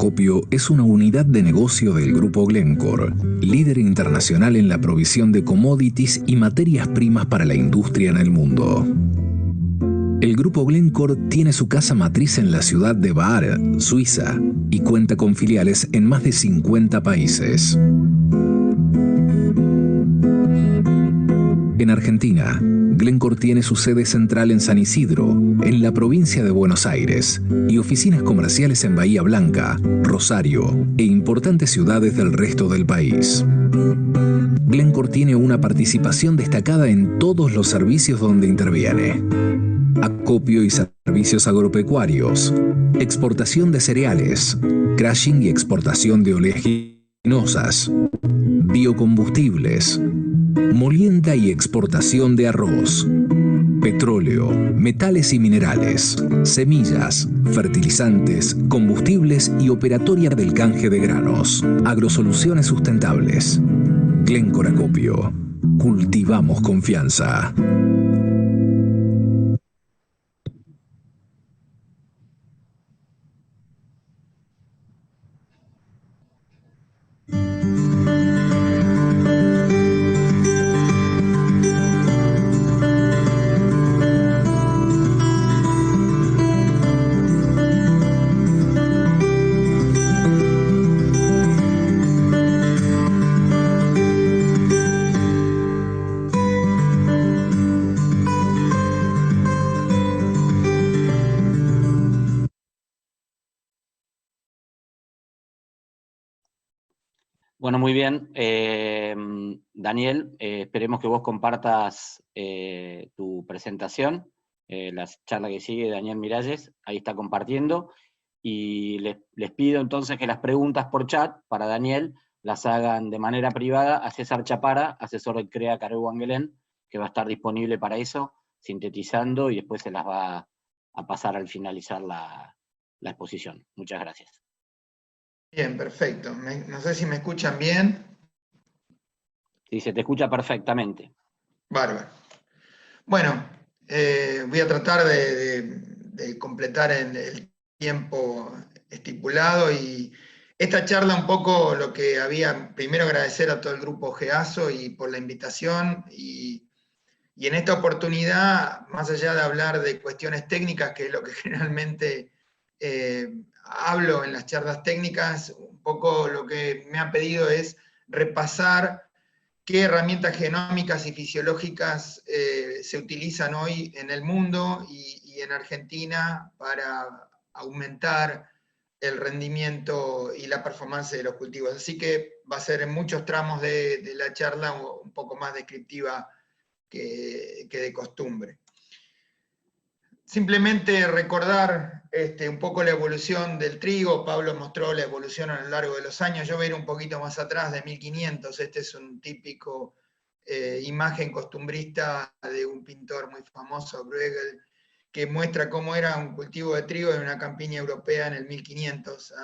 Acopio es una unidad de negocio del Grupo Glencore, líder internacional en la provisión de commodities y materias primas para la industria en el mundo. El Grupo Glencore tiene su casa matriz en la ciudad de Baar, Suiza, y cuenta con filiales en más de 50 países. En Argentina, Glencore tiene su sede central en San Isidro, en la provincia de Buenos Aires, y oficinas comerciales en Bahía Blanca, Rosario e importantes ciudades del resto del país. Glencore tiene una participación destacada en todos los servicios donde interviene: acopio y servicios agropecuarios, exportación de cereales, crushing y exportación de oleaginosas, biocombustibles, molienda y exportación de arroz, petróleo, metales y minerales, semillas, fertilizantes, combustibles y operatoria del canje de granos, agrosoluciones sustentables. Glencore Acopio. Cultivamos confianza. Bueno, muy bien. Daniel, esperemos que vos compartas tu presentación. La charla que sigue, Daniel Miralles, ahí está compartiendo. Y les pido entonces que las preguntas por chat para Daniel las hagan de manera privada a César Chapara, asesor del CREA Careu Angelén, que va a estar disponible para eso, sintetizando, y después se las va a pasar al finalizar la exposición. Muchas gracias. Bien, perfecto. No sé si me escuchan bien. Sí, se te escucha perfectamente. Bárbaro. Bueno, voy a tratar de completar en el tiempo estipulado, y esta charla un poco lo que había, primero agradecer a todo el grupo GEASO y por la invitación, y en esta oportunidad, más allá de hablar de cuestiones técnicas, que es lo que generalmente hablo en las charlas técnicas, un poco lo que me han pedido es repasar qué herramientas genómicas y fisiológicas se utilizan hoy en el mundo y en Argentina para aumentar el rendimiento y la performance de los cultivos. Así que va a ser en muchos tramos de la charla un poco más descriptiva que de costumbre. Simplemente recordar un poco la evolución del trigo. Pablo mostró la evolución a lo largo de los años. Yo voy a ir un poquito más atrás, de 1500. Este es un típico imagen costumbrista de un pintor muy famoso, Bruegel, que muestra cómo era un cultivo de trigo en una campiña europea en el 1500.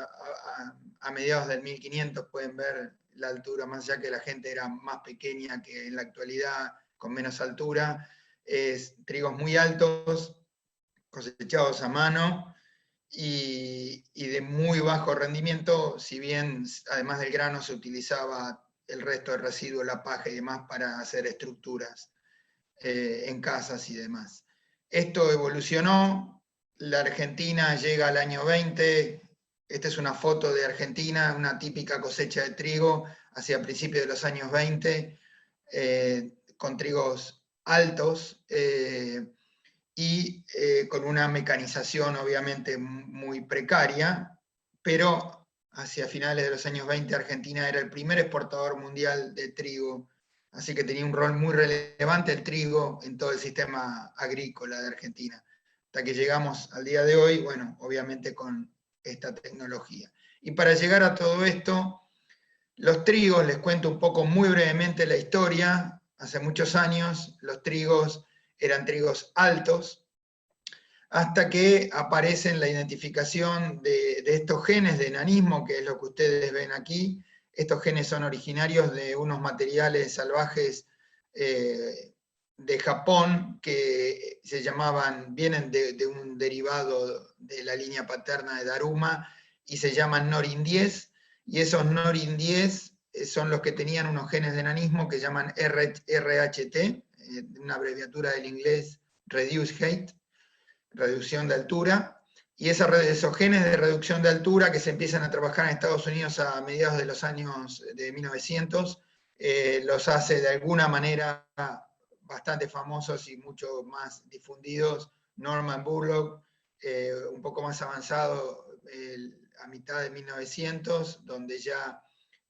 A mediados del 1500 pueden ver la altura, más allá que la gente era más pequeña que en la actualidad, con menos altura. Trigos muy altos, cosechados a mano y de muy bajo rendimiento, si bien además del grano se utilizaba el resto del residuo, la paja y demás, para hacer estructuras en casas y demás. Esto evolucionó, la Argentina llega al año 20, esta es una foto de Argentina, una típica cosecha de trigo hacia principios de los años 20, con trigos altos, y con una mecanización obviamente muy precaria, pero hacia finales de los años 20 Argentina era el primer exportador mundial de trigo, así que tenía un rol muy relevante el trigo en todo el sistema agrícola de Argentina, hasta que llegamos al día de hoy, bueno, obviamente con esta tecnología. Y para llegar a todo esto, los trigos, les cuento un poco muy brevemente la historia. Hace muchos años los trigos eran trigos altos, hasta que aparece la identificación de estos genes de enanismo, que es lo que ustedes ven aquí. Estos genes son originarios de unos materiales salvajes de Japón, que se llamaban, vienen de un derivado de la línea paterna de Daruma, y se llaman Norin 10, y esos Norin 10 son los que tenían unos genes de enanismo que llaman RHT, una abreviatura del inglés Reduce Height, reducción de altura, y esos genes de reducción de altura que se empiezan a trabajar en Estados Unidos a mediados de los años de 1900, los hace de alguna manera bastante famosos y mucho más difundidos Norman Borlaug, un poco más avanzado a mitad de 1900, donde ya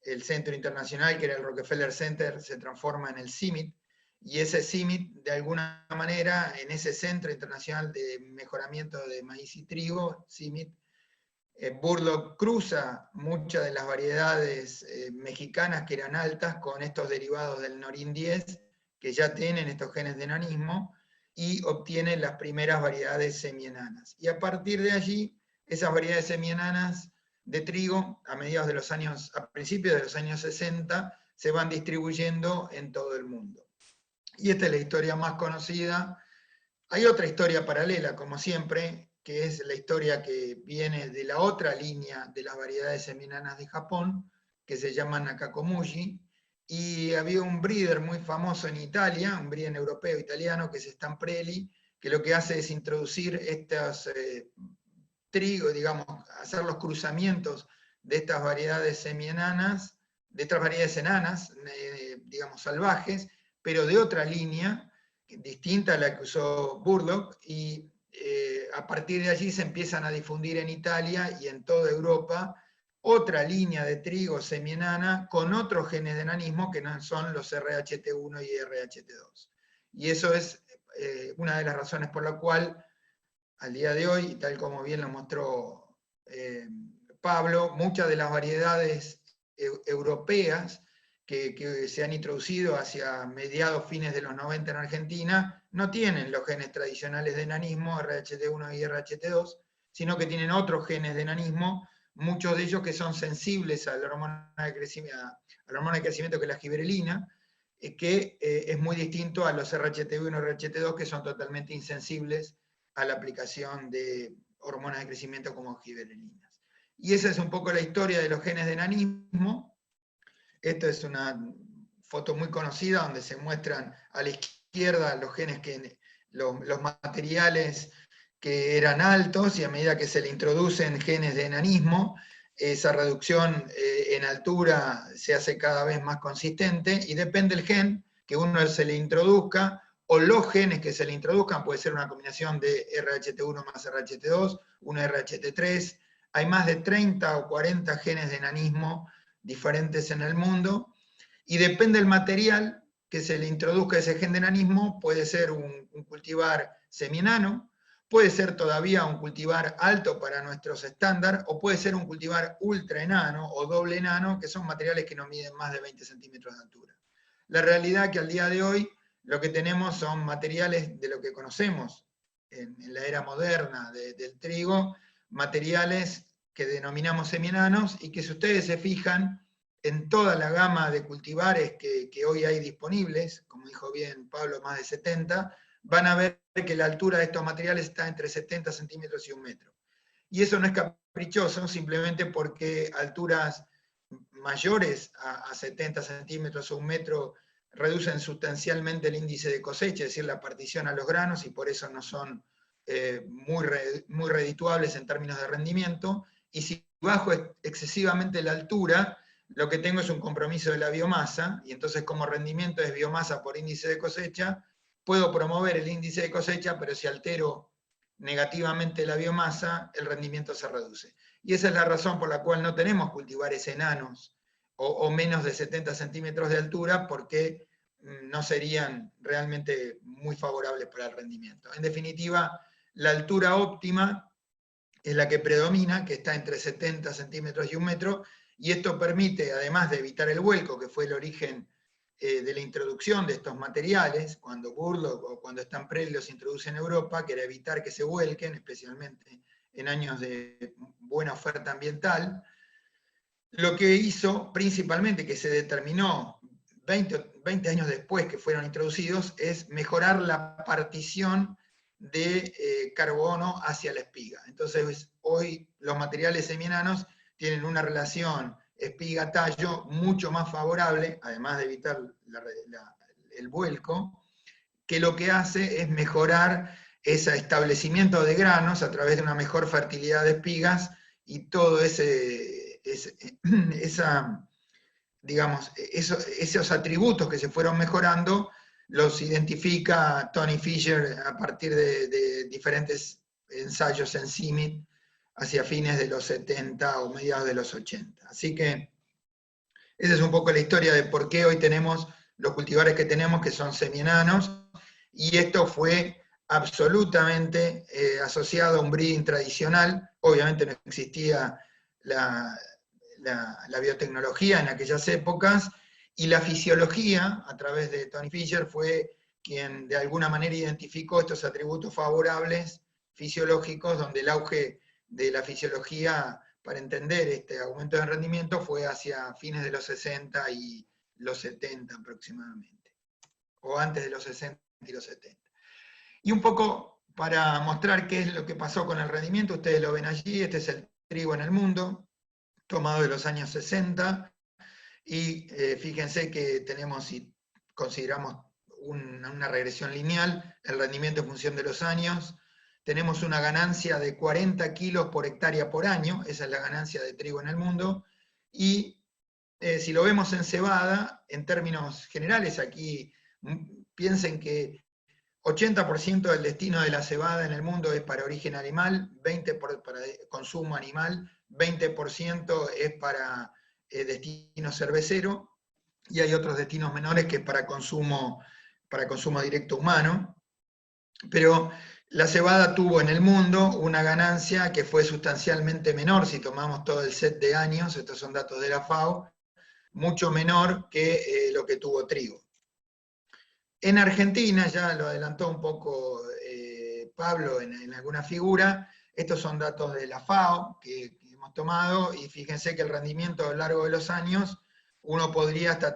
el centro internacional, que era el Rockefeller Center, se transforma en el CIMMYT, y ese CIMMYT, de alguna manera, en ese Centro Internacional de Mejoramiento de Maíz y Trigo, CIMMYT, Borlaug cruza muchas de las variedades mexicanas que eran altas con estos derivados del Norin 10, que ya tienen estos genes de enanismo, y obtiene las primeras variedades semienanas. Y a partir de allí, esas variedades semienanas de trigo, a principios de los años 60, se van distribuyendo en todo el mundo. Y esta es la historia más conocida. Hay otra historia paralela, como siempre, que es la historia que viene de la otra línea de las variedades semienanas de Japón, que se llama Nakakomuji, y había un breeder muy famoso en Italia, un breeder europeo italiano, que es Stamprelli, que lo que hace es introducir estos trigo, digamos, hacer los cruzamientos de estas variedades semienanas, de estas variedades enanas, digamos, salvajes, pero de otra línea, distinta a la que usó Borlaug, y a partir de allí se empiezan a difundir en Italia y en toda Europa otra línea de trigo semienana con otros genes de enanismo que no son los RHT1 y RHT2. Y eso es una de las razones por la cual al día de hoy, tal como bien lo mostró Pablo, muchas de las variedades europeas que se han introducido hacia mediados, fines de los 90 en Argentina, no tienen los genes tradicionales de enanismo, RHT1 y RHT2, sino que tienen otros genes de enanismo, muchos de ellos que son sensibles a la hormona de crecimiento que es la giberelina, que es muy distinto a los RHT1 y RHT2, que son totalmente insensibles a la aplicación de hormonas de crecimiento como giberelinas. Y esa es un poco la historia de los genes de enanismo. Esta es una foto muy conocida donde se muestran a la izquierda los genes, los materiales que eran altos, y a medida que se le introducen genes de enanismo, esa reducción en altura se hace cada vez más consistente, y depende del gen que uno se le introduzca, o los genes que se le introduzcan, puede ser una combinación de RHT1 más RHT2, una RHT3, hay más de 30 o 40 genes de enanismo diferentes en el mundo, y depende del material que se le introduzca ese gen de enanismo, puede ser un cultivar semienano, puede ser todavía un cultivar alto para nuestros estándares, o puede ser un cultivar ultra enano o doble enano, que son materiales que no miden más de 20 centímetros de altura. La realidad es que al día de hoy lo que tenemos son materiales de lo que conocemos en la era moderna del trigo, materiales que denominamos semienanos, y que si ustedes se fijan en toda la gama de cultivares que hoy hay disponibles, como dijo bien Pablo, más de 70, van a ver que la altura de estos materiales está entre 70 centímetros y 1 metro. Y eso no es caprichoso, simplemente porque alturas mayores a 70 centímetros o 1 metro reducen sustancialmente el índice de cosecha, es decir, la partición a los granos, y por eso no son muy redituables en términos de rendimiento. Y si bajo excesivamente la altura, lo que tengo es un compromiso de la biomasa, y entonces como rendimiento es biomasa por índice de cosecha, puedo promover el índice de cosecha, pero si altero negativamente la biomasa, el rendimiento se reduce. Y esa es la razón por la cual no tenemos cultivares enanos o menos de 70 centímetros de altura, porque no serían realmente muy favorables para el rendimiento. En definitiva, la altura óptima es la que predomina, que está entre 70 centímetros y 1 metro, y esto permite, además de evitar el vuelco, que fue el origen de la introducción de estos materiales, cuando Borlaug o cuando Stamprelli los introduce en Europa, que era evitar que se vuelquen, especialmente en años de buena oferta ambiental. Lo que hizo principalmente, que se determinó 20 años después que fueron introducidos, es mejorar la partición de carbono hacia la espiga. Entonces hoy los materiales semienanos tienen una relación espiga-tallo mucho más favorable, además de evitar el vuelco, que lo que hace es mejorar ese establecimiento de granos a través de una mejor fertilidad de espigas y todo esos atributos que se fueron mejorando los identifica Tony Fisher a partir de diferentes ensayos en CIMMYT hacia fines de los 70 o mediados de los 80. Así que esa es un poco la historia de por qué hoy tenemos los cultivares que tenemos, que son semienanos, y esto fue absolutamente asociado a un breeding tradicional. Obviamente no existía la biotecnología en aquellas épocas, y la fisiología, a través de Tony Fisher, fue quien de alguna manera identificó estos atributos favorables fisiológicos, donde el auge de la fisiología para entender este aumento de rendimiento fue hacia fines de los 60 y los 70 aproximadamente, o antes de los 60 y los 70. Y un poco para mostrar qué es lo que pasó con el rendimiento, ustedes lo ven allí, este es el trigo en el mundo, tomado de los años 60, y fíjense que tenemos, si consideramos una regresión lineal, el rendimiento en función de los años, tenemos una ganancia de 40 kilos por hectárea por año, esa es la ganancia de trigo en el mundo, y si lo vemos en cebada, en términos generales, aquí piensen que 80% del destino de la cebada en el mundo es para origen animal, 20% para consumo animal, 20% es para destino cervecero, y hay otros destinos menores que es para consumo directo humano. Pero la cebada tuvo en el mundo una ganancia que fue sustancialmente menor, si tomamos todo el set de años, estos son datos de la FAO, mucho menor que lo que tuvo trigo. En Argentina, ya lo adelantó un poco Pablo en alguna figura, estos son datos de la FAO que hemos tomado, y fíjense que el rendimiento a lo largo de los años, uno podría hasta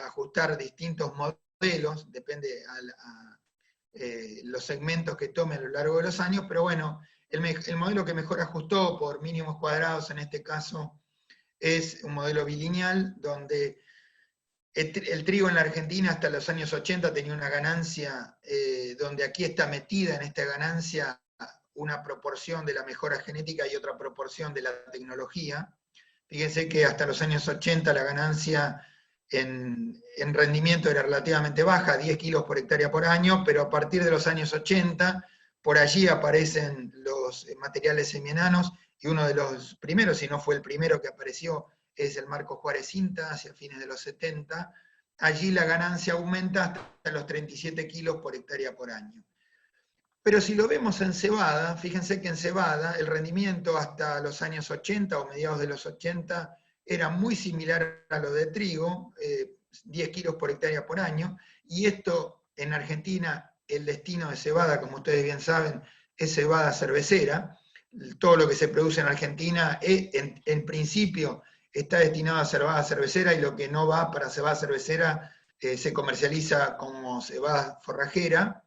ajustar distintos modelos, depende los segmentos que tome a lo largo de los años, pero bueno, el modelo que mejor ajustó por mínimos cuadrados en este caso es un modelo bilineal, donde el trigo en la Argentina hasta los años 80 tenía una ganancia, donde aquí está metida en esta ganancia una proporción de la mejora genética y otra proporción de la tecnología. Fíjense que hasta los años 80 la ganancia en rendimiento era relativamente baja, 10 kilos por hectárea por año, pero a partir de los años 80, por allí aparecen los materiales semienanos, y uno de los primeros, si no fue el primero que apareció, es el Marco Juárez Cinta, hacia fines de los 70. Allí la ganancia aumenta hasta los 37 kilos por hectárea por año. Pero si lo vemos en cebada, fíjense que en cebada el rendimiento hasta los años 80 o mediados de los 80 era muy similar a lo de trigo, 10 kilos por hectárea por año, y esto en Argentina, el destino de cebada, como ustedes bien saben, es cebada cervecera. Todo lo que se produce en Argentina, en principio, está destinado a cebada cervecera, y lo que no va para cebada cervecera se comercializa como cebada forrajera,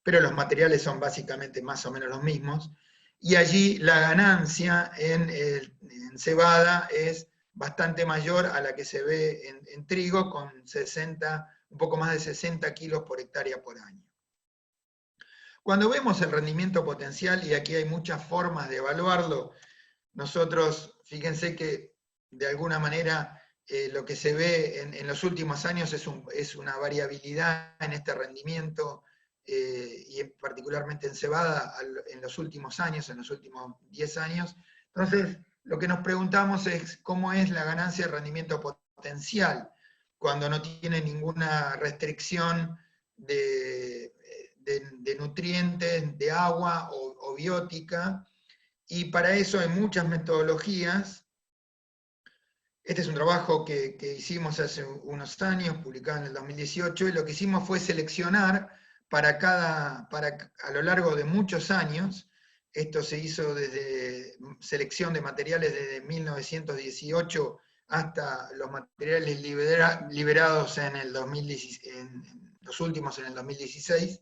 pero los materiales son básicamente más o menos los mismos, y allí la ganancia en cebada es bastante mayor a la que se ve en trigo, con un poco más de 60 kilos por hectárea por año. Cuando vemos el rendimiento potencial, y aquí hay muchas formas de evaluarlo, nosotros, fíjense que de alguna manera lo que se ve en los últimos años es una variabilidad en este rendimiento, y particularmente en cebada en los últimos años, en los últimos 10 años. Entonces, lo que nos preguntamos es cómo es la ganancia de rendimiento potencial cuando no tiene ninguna restricción de nutrientes, de agua o biótica, y para eso hay muchas metodologías. Este es un trabajo que hicimos hace unos años, publicado en el 2018, y lo que hicimos fue seleccionar a lo largo de muchos años. Esto se hizo desde selección de materiales desde 1918 hasta los materiales liberados en los últimos en el 2016.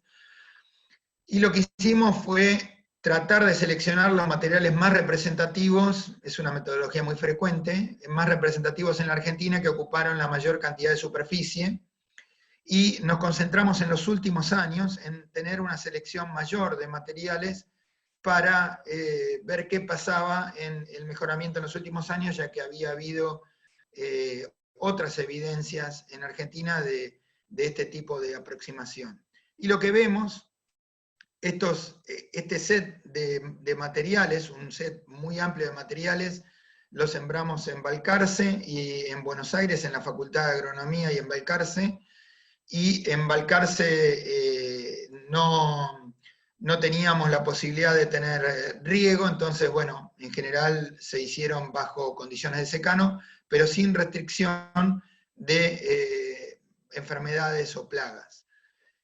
Y lo que hicimos fue tratar de seleccionar los materiales más representativos, es una metodología muy frecuente, más representativos en la Argentina que ocuparon la mayor cantidad de superficie, y nos concentramos en los últimos años en tener una selección mayor de materiales para ver qué pasaba en el mejoramiento en los últimos años, ya que había habido otras evidencias en Argentina de este tipo de aproximación. Y lo que vemos, este set de materiales, un set muy amplio de materiales, lo sembramos en Balcarce y en Buenos Aires, en la Facultad de Agronomía y en Balcarce, y en Balcarce no teníamos la posibilidad de tener riego, entonces, bueno, en general se hicieron bajo condiciones de secano, pero sin restricción de enfermedades o plagas.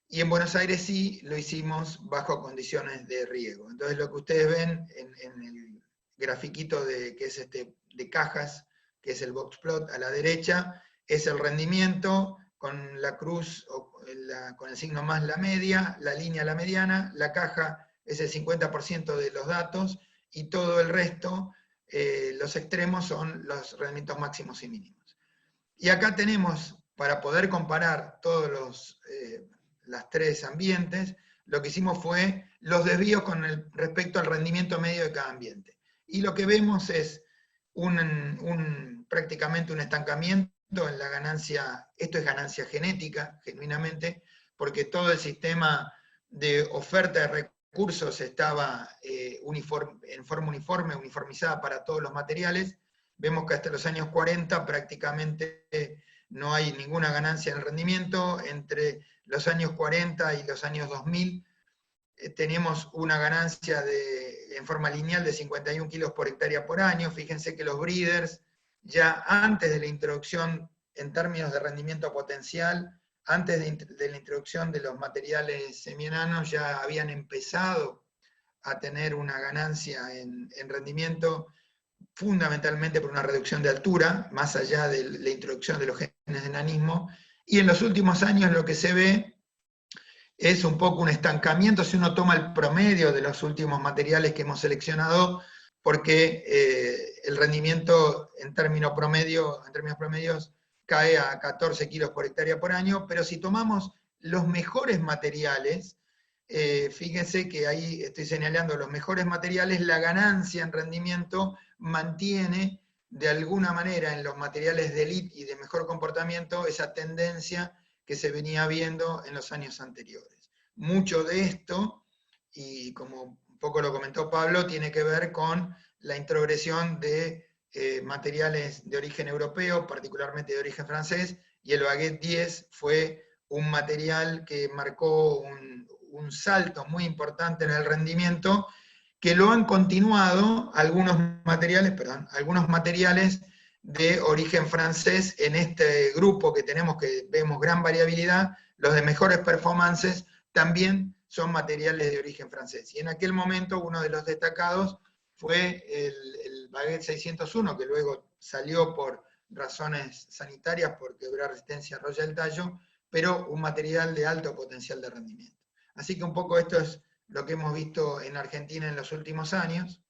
Y en Buenos Aires sí lo hicimos bajo condiciones de riego. Entonces lo que ustedes ven en el grafiquito que es de cajas, que es el box plot a la derecha, es el rendimiento con la cruz, con el signo más la media, la línea la mediana, la caja es el 50% de los datos, y todo el resto, los extremos, son los rendimientos máximos y mínimos. Y acá tenemos, para poder comparar todos las tres ambientes, lo que hicimos fue los desvíos con respecto al rendimiento medio de cada ambiente. Y lo que vemos es prácticamente un estancamiento en la ganancia. Esto es ganancia genética, genuinamente, porque todo el sistema de oferta de recursos estaba en forma uniformizada para todos los materiales. Vemos que hasta los años 40 prácticamente no hay ninguna ganancia en el rendimiento. Entre los años 40 y los años 2000 tenemos una ganancia en forma lineal de 51 kilos por hectárea por año. Fíjense que los breeders, ya antes de la introducción en términos de rendimiento potencial, antes de la introducción de los materiales semienanos, ya habían empezado a tener una ganancia en rendimiento, fundamentalmente por una reducción de altura, más allá de la introducción de los genes de enanismo. Y en los últimos años lo que se ve es un poco un estancamiento, si uno toma el promedio de los últimos materiales que hemos seleccionado, porque el rendimiento en términos promedios cae a 14 kilos por hectárea por año, pero si tomamos los mejores materiales, fíjense que ahí estoy señalando los mejores materiales, la ganancia en rendimiento mantiene de alguna manera en los materiales de élite y de mejor comportamiento esa tendencia que se venía viendo en los años anteriores. Mucho de esto, y como un poco lo comentó Pablo, tiene que ver con la introgresión de materiales de origen europeo, particularmente de origen francés, y el Baguette 10 fue un material que marcó un salto muy importante en el rendimiento, que lo han continuado algunos materiales de origen francés en este grupo que tenemos, que vemos gran variabilidad. Los de mejores performances también son materiales de origen francés. Y en aquel momento uno de los destacados fue el Baguette 601, que luego salió por razones sanitarias, por quebrar resistencia roya del tallo, pero un material de alto potencial de rendimiento. Así que un poco esto es lo que hemos visto en Argentina en los últimos años.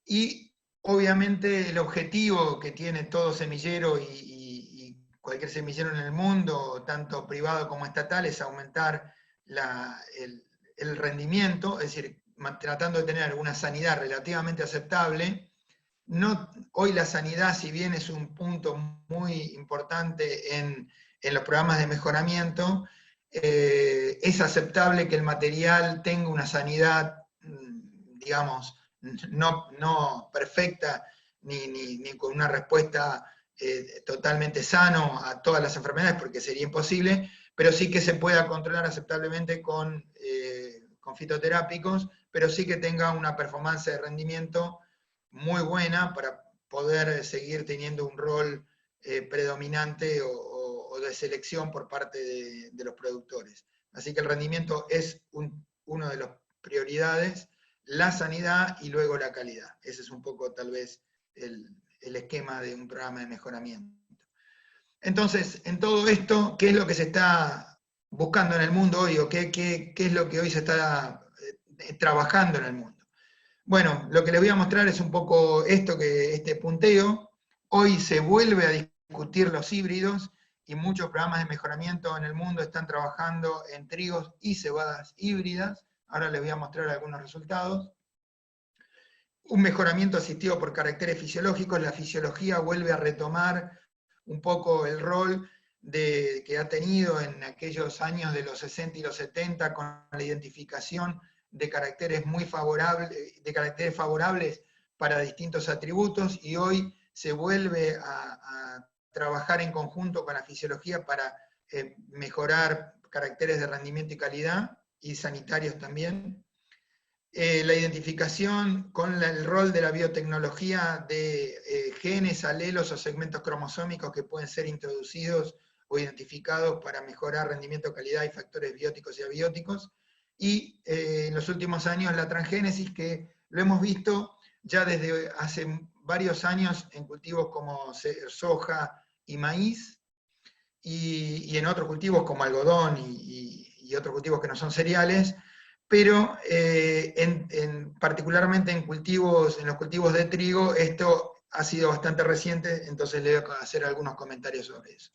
Y obviamente el objetivo que tiene todo semillero y cualquier semillero en el mundo, tanto privado como estatal, es aumentar el rendimiento, es decir, tratando de tener una sanidad relativamente aceptable. Hoy la sanidad, si bien es un punto muy importante en los programas de mejoramiento, es aceptable que el material tenga una sanidad, digamos, no perfecta, ni con una respuesta totalmente sano a todas las enfermedades, porque sería imposible, pero sí que se pueda controlar aceptablemente con fitoterápicos, pero sí que tenga una performance de rendimiento muy buena para poder seguir teniendo un rol predominante o de selección por parte de los productores. Así que el rendimiento es una de las prioridades, la sanidad y luego la calidad. Ese es un poco tal vez el esquema de un programa de mejoramiento. Entonces, en todo esto, ¿qué es lo que se está buscando en el mundo hoy? ¿O qué es lo que hoy se está trabajando en el mundo. Bueno, lo que les voy a mostrar es un poco este punteo. Hoy se vuelve a discutir los híbridos y muchos programas de mejoramiento en el mundo están trabajando en trigos y cebadas híbridas. Ahora les voy a mostrar algunos resultados. Un mejoramiento asistido por caracteres fisiológicos. La fisiología vuelve a retomar un poco el rol que ha tenido en aquellos años de los 60 y los 70 con la identificación de caracteres muy favorables para distintos atributos, y hoy se vuelve a trabajar en conjunto con la fisiología para mejorar caracteres de rendimiento y calidad, y sanitarios también. La identificación con el rol de la biotecnología de genes, alelos o segmentos cromosómicos que pueden ser introducidos o identificados para mejorar rendimiento, calidad y factores bióticos y abióticos. Y en los últimos años la transgénesis, que lo hemos visto ya desde hace varios años en cultivos como soja y maíz, y en otros cultivos como algodón y otros cultivos que no son cereales, pero particularmente en los cultivos de trigo, esto ha sido bastante reciente, entonces le voy a hacer algunos comentarios sobre eso.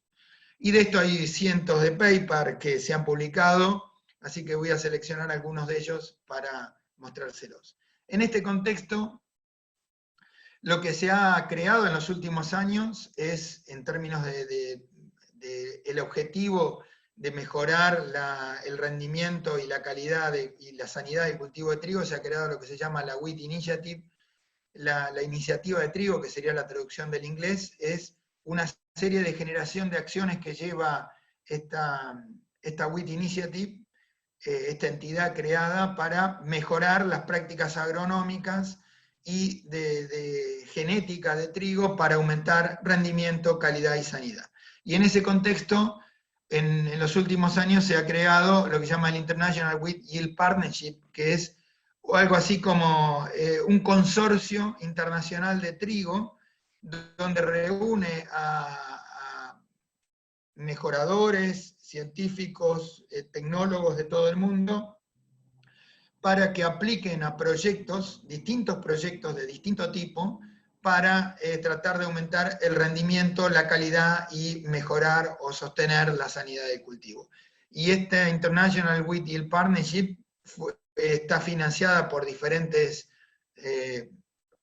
Y de esto hay cientos de papers que se han publicado, así que voy a seleccionar algunos de ellos para mostrárselos. En este contexto, lo que se ha creado en los últimos años es, en términos el objetivo de mejorar el rendimiento y la calidad y la sanidad del cultivo de trigo, se ha creado lo que se llama la Wheat Initiative. La iniciativa de trigo, que sería la traducción del inglés, es una serie de generación de acciones que lleva esta Wheat Initiative, esta entidad creada para mejorar las prácticas agronómicas y de genética de trigo para aumentar rendimiento, calidad y sanidad. Y en ese contexto, en los últimos años se ha creado lo que se llama el International Wheat Yield Partnership, que es algo así como un consorcio internacional de trigo, donde reúne a mejoradores, científicos, tecnólogos de todo el mundo, para que apliquen a distintos proyectos de distinto tipo, para tratar de aumentar el rendimiento, la calidad y mejorar o sostener la sanidad del cultivo. Y esta International Wheat Yield Partnership está financiada por diferentes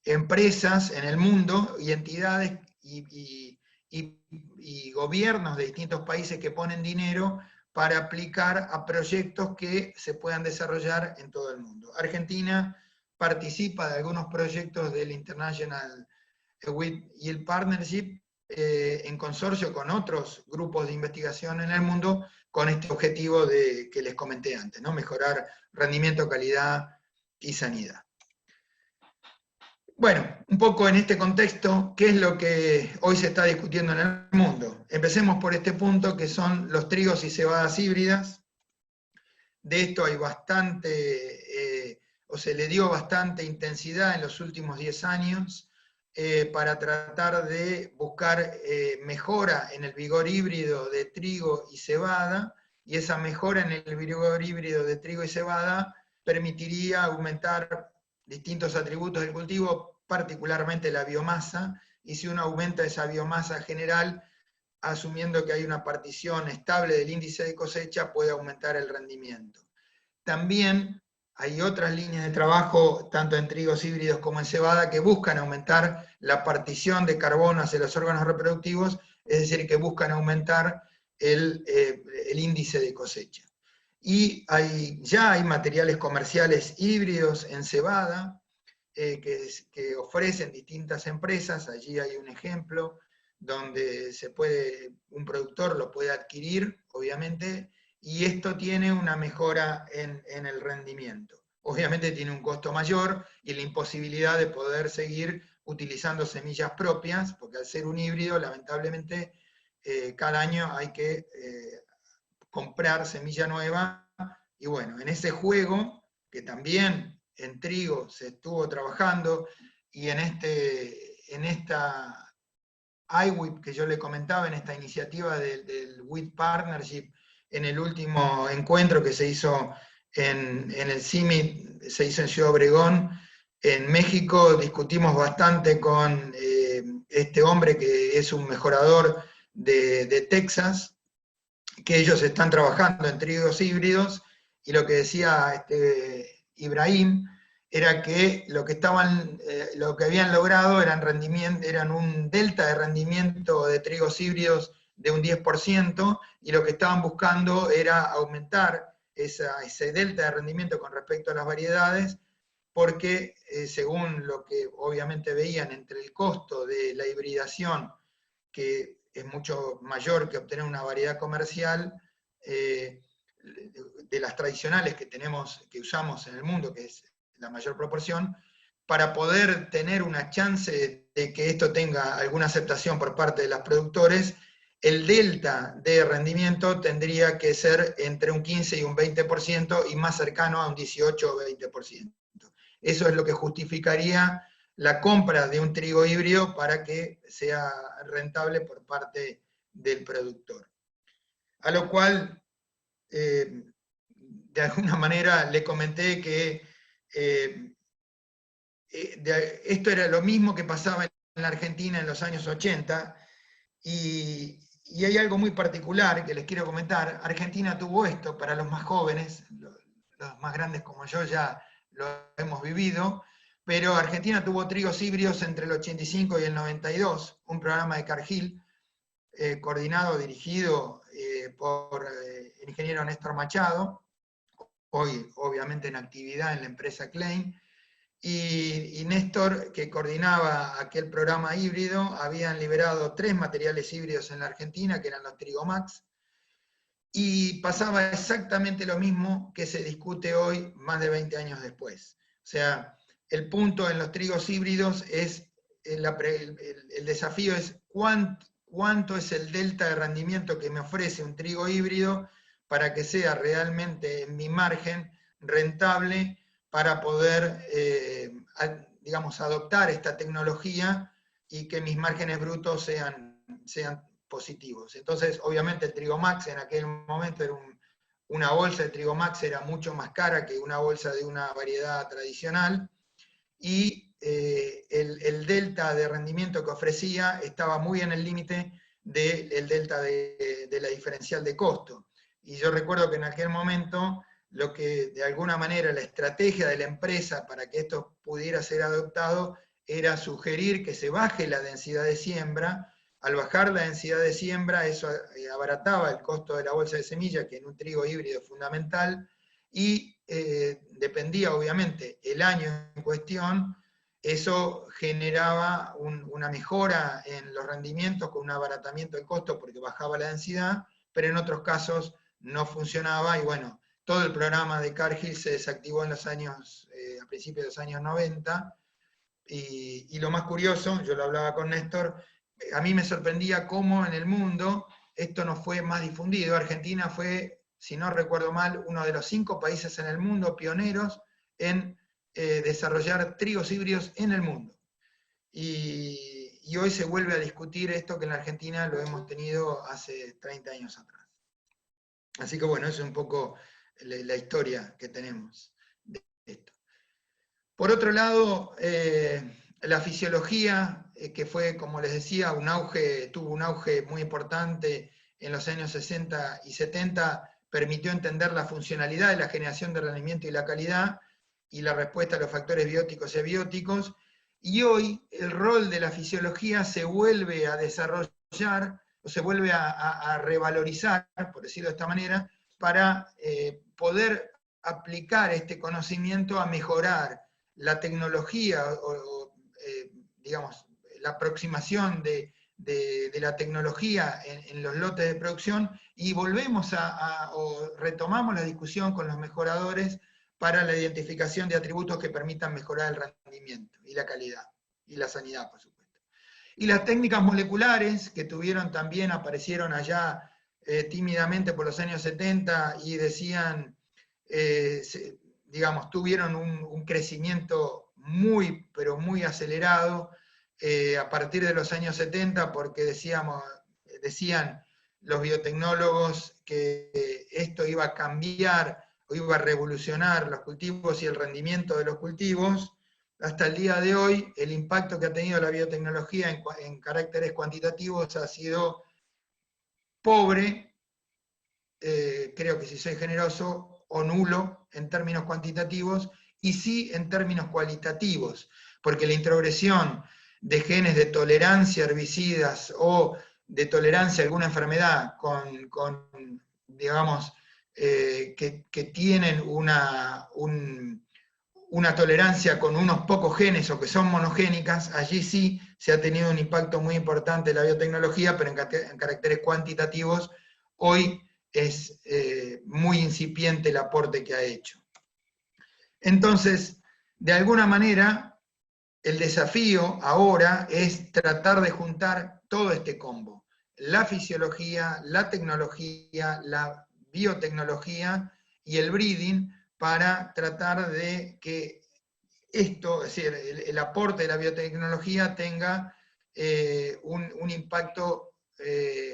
empresas en el mundo y entidades y gobiernos de distintos países que ponen dinero para aplicar a proyectos que se puedan desarrollar en todo el mundo. Argentina participa de algunos proyectos del International Wheat Yield Partnership en consorcio con otros grupos de investigación en el mundo, con este objetivo que les comenté antes, ¿no? Mejorar rendimiento, calidad y sanidad. Bueno, un poco en este contexto, ¿qué es lo que hoy se está discutiendo en el mundo? Empecemos por este punto, que son los trigos y cebadas híbridas. De esto hay se le dio bastante intensidad en los últimos 10 años para tratar de buscar mejora en el vigor híbrido de trigo y cebada, y esa mejora en el vigor híbrido de trigo y cebada permitiría aumentar distintos atributos del cultivo, particularmente la biomasa, y si uno aumenta esa biomasa general, asumiendo que hay una partición estable del índice de cosecha, puede aumentar el rendimiento. También hay otras líneas de trabajo, tanto en trigos híbridos como en cebada, que buscan aumentar la partición de carbono hacia los órganos reproductivos, es decir, que buscan aumentar el índice de cosecha. Y ya hay materiales comerciales híbridos en cebada que ofrecen distintas empresas. Allí hay un ejemplo donde un productor lo puede adquirir, obviamente, y esto tiene una mejora en el rendimiento. Obviamente tiene un costo mayor y la imposibilidad de poder seguir utilizando semillas propias, porque al ser un híbrido, lamentablemente, cada año hay que comprar semilla nueva, y bueno, en ese juego, que también en trigo se estuvo trabajando, y en esta iWheat que yo le comentaba, en esta iniciativa del Wheat Partnership, en el último encuentro que se hizo en el CIMI, se hizo en Ciudad Obregón, en México. Discutimos bastante con este hombre que es un mejorador de Texas, que ellos están trabajando en trigos híbridos, y lo que decía Ibrahim era que lo que habían logrado eran un delta de rendimiento de trigos híbridos de un 10%, y lo que estaban buscando era aumentar ese delta de rendimiento con respecto a las variedades, porque según lo que obviamente veían entre el costo de la hibridación, que es mucho mayor que obtener una variedad comercial, de las tradicionales que usamos en el mundo, que es la mayor proporción, para poder tener una chance de que esto tenga alguna aceptación por parte de los productores, el delta de rendimiento tendría que ser entre un 15 y un 20%, y más cercano a un 18 o 20%. Eso es lo que justificaría la compra de un trigo híbrido para que sea rentable por parte del productor. A lo cual, de alguna manera, le comenté que esto era lo mismo que pasaba en la Argentina en los años 80, y hay algo muy particular que les quiero comentar. Argentina tuvo esto, para los más jóvenes, los más grandes como yo ya lo hemos vivido, pero Argentina tuvo trigos híbridos entre el 85 y el 92, un programa de Cargill, coordinado, dirigido por el ingeniero Néstor Machado, hoy obviamente en actividad en la empresa Klein, y Néstor, que coordinaba aquel programa híbrido, habían liberado 3 materiales híbridos en la Argentina, que eran los Trigomax, y pasaba exactamente lo mismo que se discute hoy, más de 20 años después. O sea, el punto en los trigos híbridos es, el desafío es cuánto es el delta de rendimiento que me ofrece un trigo híbrido para que sea realmente en mi margen rentable para poder, digamos, adoptar esta tecnología y que mis márgenes brutos sean positivos. Entonces, obviamente el Trigomax en aquel momento era una bolsa de Trigomax era mucho más cara que una bolsa de una variedad tradicional, y el delta de rendimiento que ofrecía estaba muy en el límite del delta de la diferencial de costo. Y yo recuerdo que en aquel momento, lo que de alguna manera la estrategia de la empresa para que esto pudiera ser adoptado era sugerir que se baje la densidad de siembra. Al bajar la densidad de siembra, eso abarataba el costo de la bolsa de semilla, que en un trigo híbrido es fundamental, y dependía obviamente el año en cuestión, eso generaba una mejora en los rendimientos con un abaratamiento del costo porque bajaba la densidad, pero en otros casos no funcionaba, y bueno, todo el programa de Cargill se desactivó en los años, a principios de los años 90, y lo más curioso, yo lo hablaba con Néstor, a mí me sorprendía cómo en el mundo esto no fue más difundido. Argentina fue, si no recuerdo mal, uno de los 5 países en el mundo pioneros en desarrollar trigos híbridos en el mundo. Y hoy se vuelve a discutir esto que en la Argentina lo hemos tenido hace 30 años atrás. Así que bueno, eso es un poco la historia que tenemos de esto. Por otro lado, la fisiología, que fue, como les decía, tuvo un auge muy importante en los años 60 y 70, permitió entender la funcionalidad de la generación de rendimiento y la calidad, y la respuesta a los factores bióticos y abióticos, y hoy el rol de la fisiología se vuelve a desarrollar, o se vuelve a revalorizar, por decirlo de esta manera, para poder aplicar este conocimiento a mejorar la tecnología, digamos, la aproximación de la tecnología en los lotes de producción, y volvemos o retomamos la discusión con los mejoradores para la identificación de atributos que permitan mejorar el rendimiento y la calidad, y la sanidad, por supuesto. Y las técnicas moleculares, que aparecieron allá tímidamente por los años 70, y decían, digamos, tuvieron un crecimiento muy, pero muy acelerado a partir de los años 70, porque decían los biotecnólogos que esto iba a cambiar o iba a revolucionar los cultivos y el rendimiento de los cultivos, hasta el día de hoy el impacto que ha tenido la biotecnología en caracteres cuantitativos ha sido pobre, creo que si soy generoso, o nulo en términos cuantitativos, y sí en términos cualitativos, porque la introgresión de genes de tolerancia a herbicidas o de tolerancia a alguna enfermedad digamos, que tienen una tolerancia con unos pocos genes o que son monogénicas, allí sí se ha tenido un impacto muy importante de la biotecnología, pero en caracteres cuantitativos hoy es muy incipiente el aporte que ha hecho. Entonces, de alguna manera, el desafío ahora es tratar de juntar todo este combo: la fisiología, la tecnología, la biotecnología y el breeding, para tratar de que esto, es decir, el aporte de la biotecnología tenga un impacto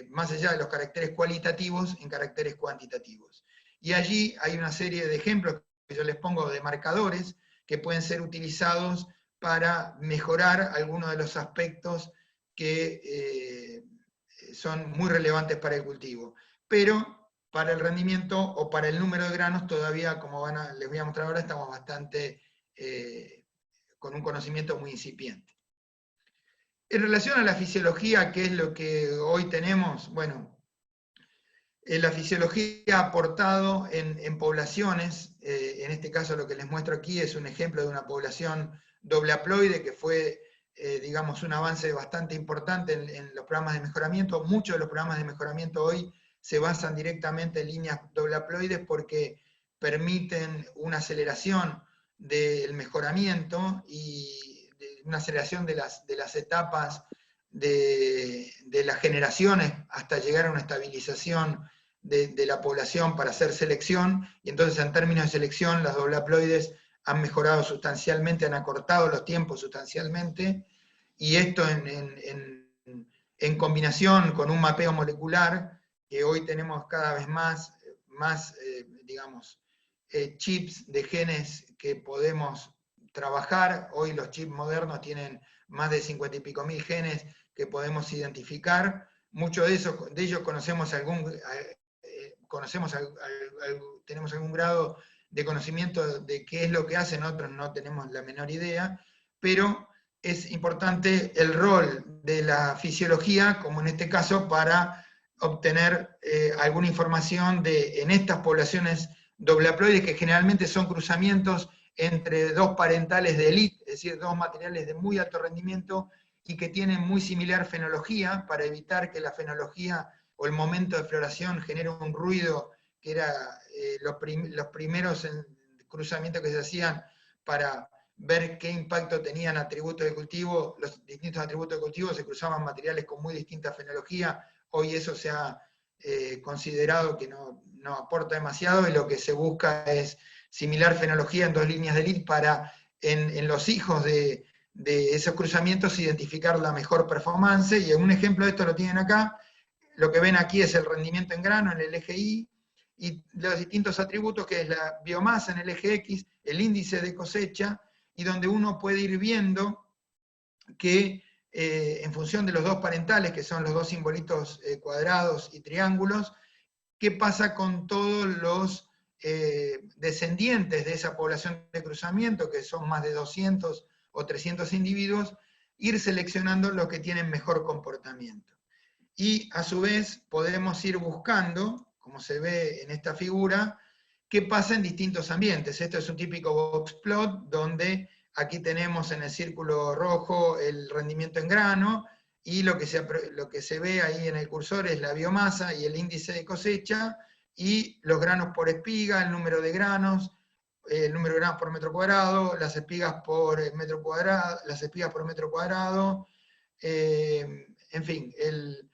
más allá de los caracteres cualitativos en caracteres cuantitativos. Y allí hay una serie de ejemplos que yo les pongo de marcadores que pueden ser utilizados para mejorar algunos de los aspectos que son muy relevantes para el cultivo. Pero para el rendimiento o para el número de granos todavía, como les voy a mostrar ahora, estamos bastante con un conocimiento muy incipiente. En relación a la fisiología, ¿qué es lo que hoy tenemos? Bueno, la fisiología ha aportado en poblaciones, en este caso lo que les muestro aquí es un ejemplo de una población doble haploide que fue, digamos, un avance bastante importante en los programas de mejoramiento. Muchos de los programas de mejoramiento hoy se basan directamente en líneas doble haploides porque permiten una aceleración del mejoramiento y una aceleración de las etapas de las generaciones hasta llegar a una estabilización de la población para hacer selección, y entonces en términos de selección las doble haploides han mejorado sustancialmente, han acortado los tiempos sustancialmente, y esto en combinación con un mapeo molecular, que hoy tenemos cada vez más digamos, chips de genes que podemos trabajar. Hoy los chips modernos tienen más de 50 y pico mil genes que podemos identificar. Muchos de ellos conocemos tenemos algún grado de conocimiento de qué es lo que hacen, otros no tenemos la menor idea, pero es importante el rol de la fisiología, como en este caso, para obtener alguna información en estas poblaciones doble haploides, que generalmente son cruzamientos entre dos parentales de élite, es decir, dos materiales de muy alto rendimiento y que tienen muy similar fenología, para evitar que la fenología o el momento de floración genere un ruido, que era los primeros cruzamientos que se hacían para ver qué impacto tenían atributos de cultivo. Los distintos atributos de cultivo se cruzaban materiales con muy distinta fenología. Hoy eso se ha considerado que no aporta demasiado, y lo que se busca es similar fenología en dos líneas de lead para en los hijos de esos cruzamientos identificar la mejor performance. Y un ejemplo de esto lo tienen acá. Lo que ven aquí es el rendimiento en grano en el eje Y, y los distintos atributos, que es la biomasa en el eje X, el índice de cosecha, y donde uno puede ir viendo que en función de los dos parentales, que son los dos simbolitos cuadrados y triángulos, qué pasa con todos los descendientes de esa población de cruzamiento, que son más de 200 o 300 individuos, ir seleccionando los que tienen mejor comportamiento. Y a su vez podemos ir buscando, como se ve en esta figura, qué pasa en distintos ambientes. Esto es un típico box plot, donde aquí tenemos en el círculo rojo el rendimiento en grano, y lo que se ve ahí en el cursor es la biomasa y el índice de cosecha, y los granos por espiga, el número de granos por metro cuadrado, las espigas por metro cuadrado, en fin, el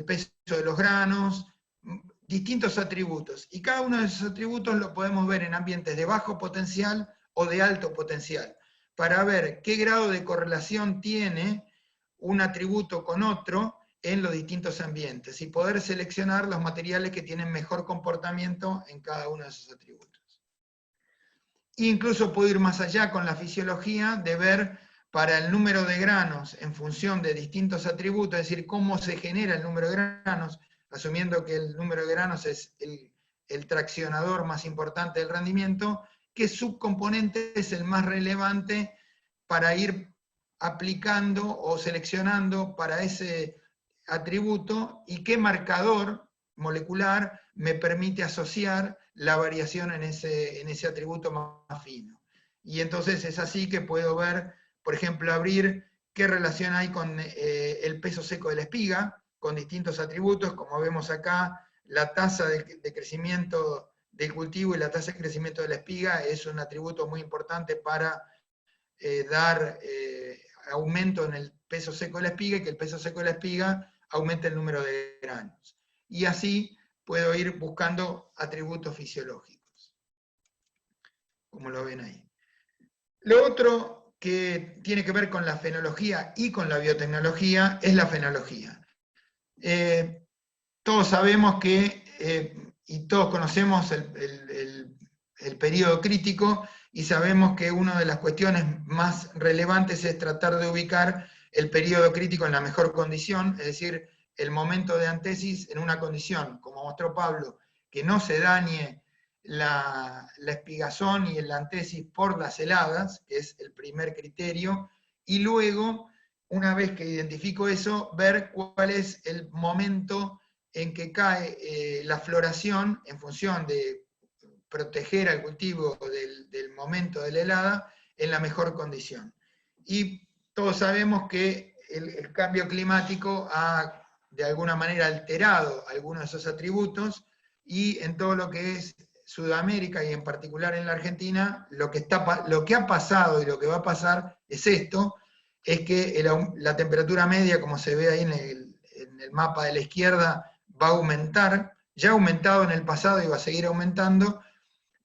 peso de los granos, distintos atributos. Y cada uno de esos atributos lo podemos ver en ambientes de bajo potencial o de alto potencial, para ver qué grado de correlación tiene un atributo con otro en los distintos ambientes y poder seleccionar los materiales que tienen mejor comportamiento en cada uno de esos atributos. Incluso puedo ir más allá con la fisiología de ver para el número de granos en función de distintos atributos, es decir, cómo se genera el número de granos, asumiendo que el número de granos es el traccionador más importante del rendimiento, qué subcomponente es el más relevante para ir aplicando o seleccionando para ese atributo y qué marcador molecular me permite asociar la variación en ese atributo más fino. Y entonces es así que puedo ver, por ejemplo, abrir qué relación hay con el peso seco de la espiga, con distintos atributos, como vemos acá, la tasa de crecimiento del cultivo y la tasa de crecimiento de la espiga es un atributo muy importante para dar aumento en el peso seco de la espiga y que el peso seco de la espiga aumente el número de granos. Y así puedo ir buscando atributos fisiológicos, como lo ven ahí. Lo otro que tiene que ver con la fenología y con la biotecnología es la fenología. Todos sabemos que, y todos conocemos el periodo crítico, y sabemos que una de las cuestiones más relevantes es tratar de ubicar el periodo crítico en la mejor condición, es decir, el momento de antesis en una condición, como mostró Pablo, que no se dañe la espigazón y la antesis por las heladas, que es el primer criterio, y luego, una vez que identifico eso, ver cuál es el momento en que cae la floración en función de proteger al cultivo del momento de la helada en la mejor condición. Y todos sabemos que el cambio climático ha de alguna manera alterado algunos de esos atributos, y en todo lo que es Sudamérica y en particular en la Argentina, lo que ha pasado y lo que va a pasar es esto, es que la temperatura media, como se ve ahí en el mapa de la izquierda, va a aumentar, ya ha aumentado en el pasado y va a seguir aumentando,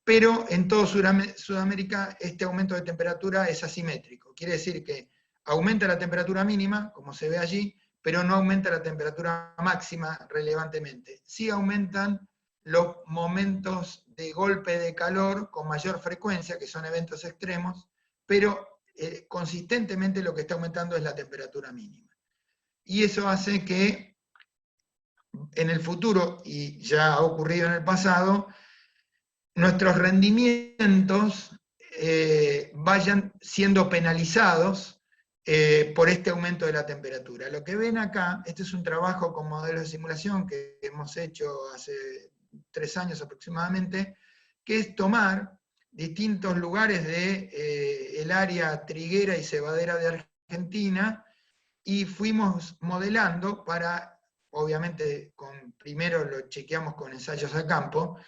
pero en todo Sudamérica este aumento de temperatura es asimétrico. Quiere decir que aumenta la temperatura mínima, como se ve allí, pero no aumenta la temperatura máxima relevantemente. Sí aumentan los momentos de golpe de calor con mayor frecuencia, que son eventos extremos, pero consistentemente lo que está aumentando es la temperatura mínima. Y eso hace que en el futuro, y ya ha ocurrido en el pasado, nuestros rendimientos vayan siendo penalizados por este aumento de la temperatura. Lo que ven acá, este es un trabajo con modelos de simulación que hemos hecho hace 3 años aproximadamente, que es tomar distintos lugares del área triguera y cebadera de Argentina, y fuimos modelando para, obviamente, primero lo chequeamos con ensayos a campo,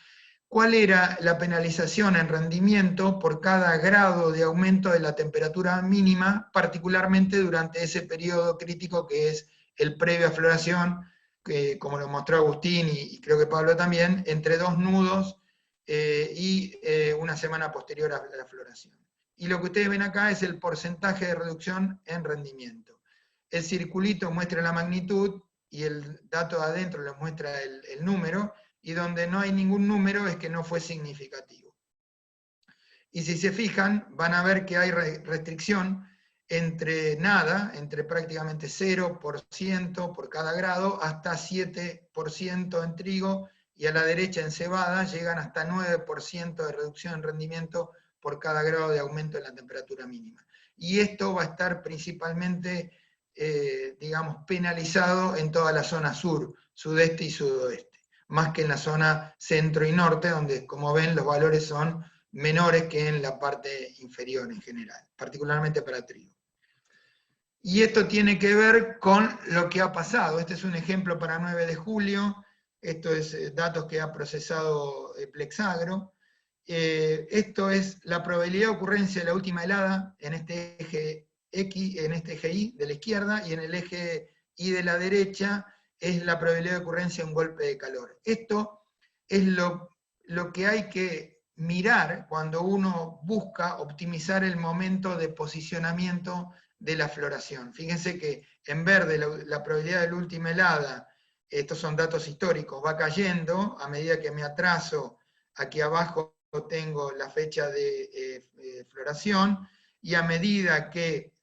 cuál era la penalización en rendimiento por cada grado de aumento de la temperatura mínima, particularmente durante ese periodo crítico que es el previo a floración, que, como lo mostró Agustín y creo que Pablo también, entre 2 nudos y una semana posterior a la floración. Y lo que ustedes ven acá es el porcentaje de reducción en rendimiento. El circulito muestra la magnitud y el dato de adentro les muestra el número, y donde no hay ningún número es que no fue significativo. Y si se fijan, van a ver que hay restricción entre nada, entre prácticamente 0% por cada grado, hasta 7% en trigo, y a la derecha en cebada llegan hasta 9% de reducción en rendimiento por cada grado de aumento en la temperatura mínima. Y esto va a estar principalmente, digamos, penalizado en toda la zona sur, sudeste y sudoeste, más que en la zona centro y norte, donde, como ven, los valores son menores que en la parte inferior en general, particularmente para trigo. Y esto tiene que ver con lo que ha pasado. Este es un ejemplo para 9 de julio, esto es datos que ha procesado Plexagro. Esto es la probabilidad de ocurrencia de la última helada en este eje X, en este eje Y de la izquierda, y en el eje Y de la derecha es la probabilidad de ocurrencia de un golpe de calor. Esto es lo que hay que mirar cuando uno busca optimizar el momento de posicionamiento de la floración. Fíjense que en verde la probabilidad de la última helada, estos son datos históricos, va cayendo a medida que me atraso. Aquí abajo tengo la fecha de floración, y a medida que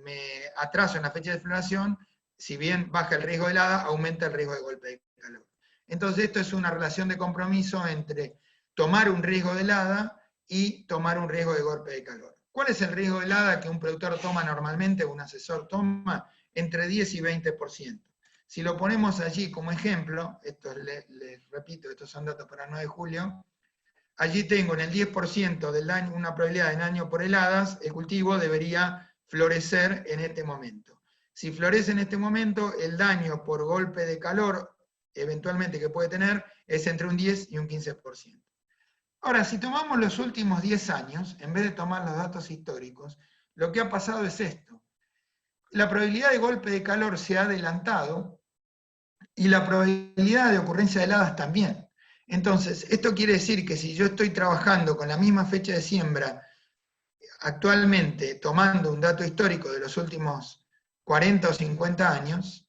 me atraso en la fecha de floración, si bien baja el riesgo de helada, aumenta el riesgo de golpe de calor. Entonces esto es una relación de compromiso entre tomar un riesgo de helada y tomar un riesgo de golpe de calor. ¿Cuál es el riesgo de helada que un productor toma normalmente, un asesor toma? Entre 10 y 20%. Si lo ponemos allí como ejemplo, esto les repito, estos son datos para el 9 de julio, allí tengo en el 10% del daño, una probabilidad de daño por heladas, el cultivo debería florecer en este momento. Si florece en este momento, el daño por golpe de calor, eventualmente que puede tener, es entre un 10 y un 15%. Ahora, si tomamos los últimos 10 años, en vez de tomar los datos históricos, lo que ha pasado es esto. La probabilidad de golpe de calor se ha adelantado y la probabilidad de ocurrencia de heladas también. Entonces, esto quiere decir que si yo estoy trabajando con la misma fecha de siembra, actualmente tomando un dato histórico de los últimos 40 o 50 años,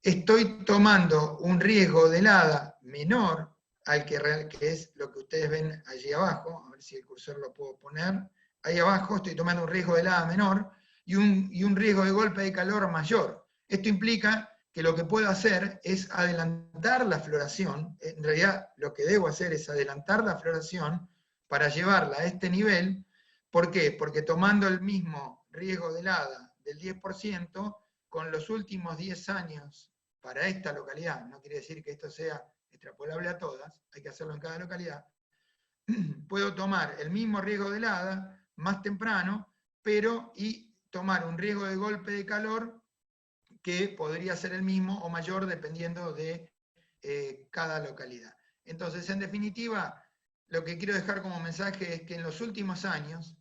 estoy tomando un riesgo de helada menor al que es lo que ustedes ven allí abajo. A ver si el cursor lo puedo poner. Ahí abajo estoy tomando un riesgo de helada menor y un riesgo de golpe de calor mayor. Esto implica que lo que puedo hacer es adelantar la floración. En realidad lo que debo hacer es adelantar la floración para llevarla a este nivel. ¿Por qué? Porque tomando el mismo riesgo de helada del 10%, con los últimos 10 años para esta localidad, no quiere decir que esto sea extrapolable a todas, hay que hacerlo en cada localidad, puedo tomar el mismo riesgo de helada más temprano, y tomar un riesgo de golpe de calor que podría ser el mismo o mayor dependiendo de cada localidad. Entonces, en definitiva, lo que quiero dejar como mensaje es que en los últimos años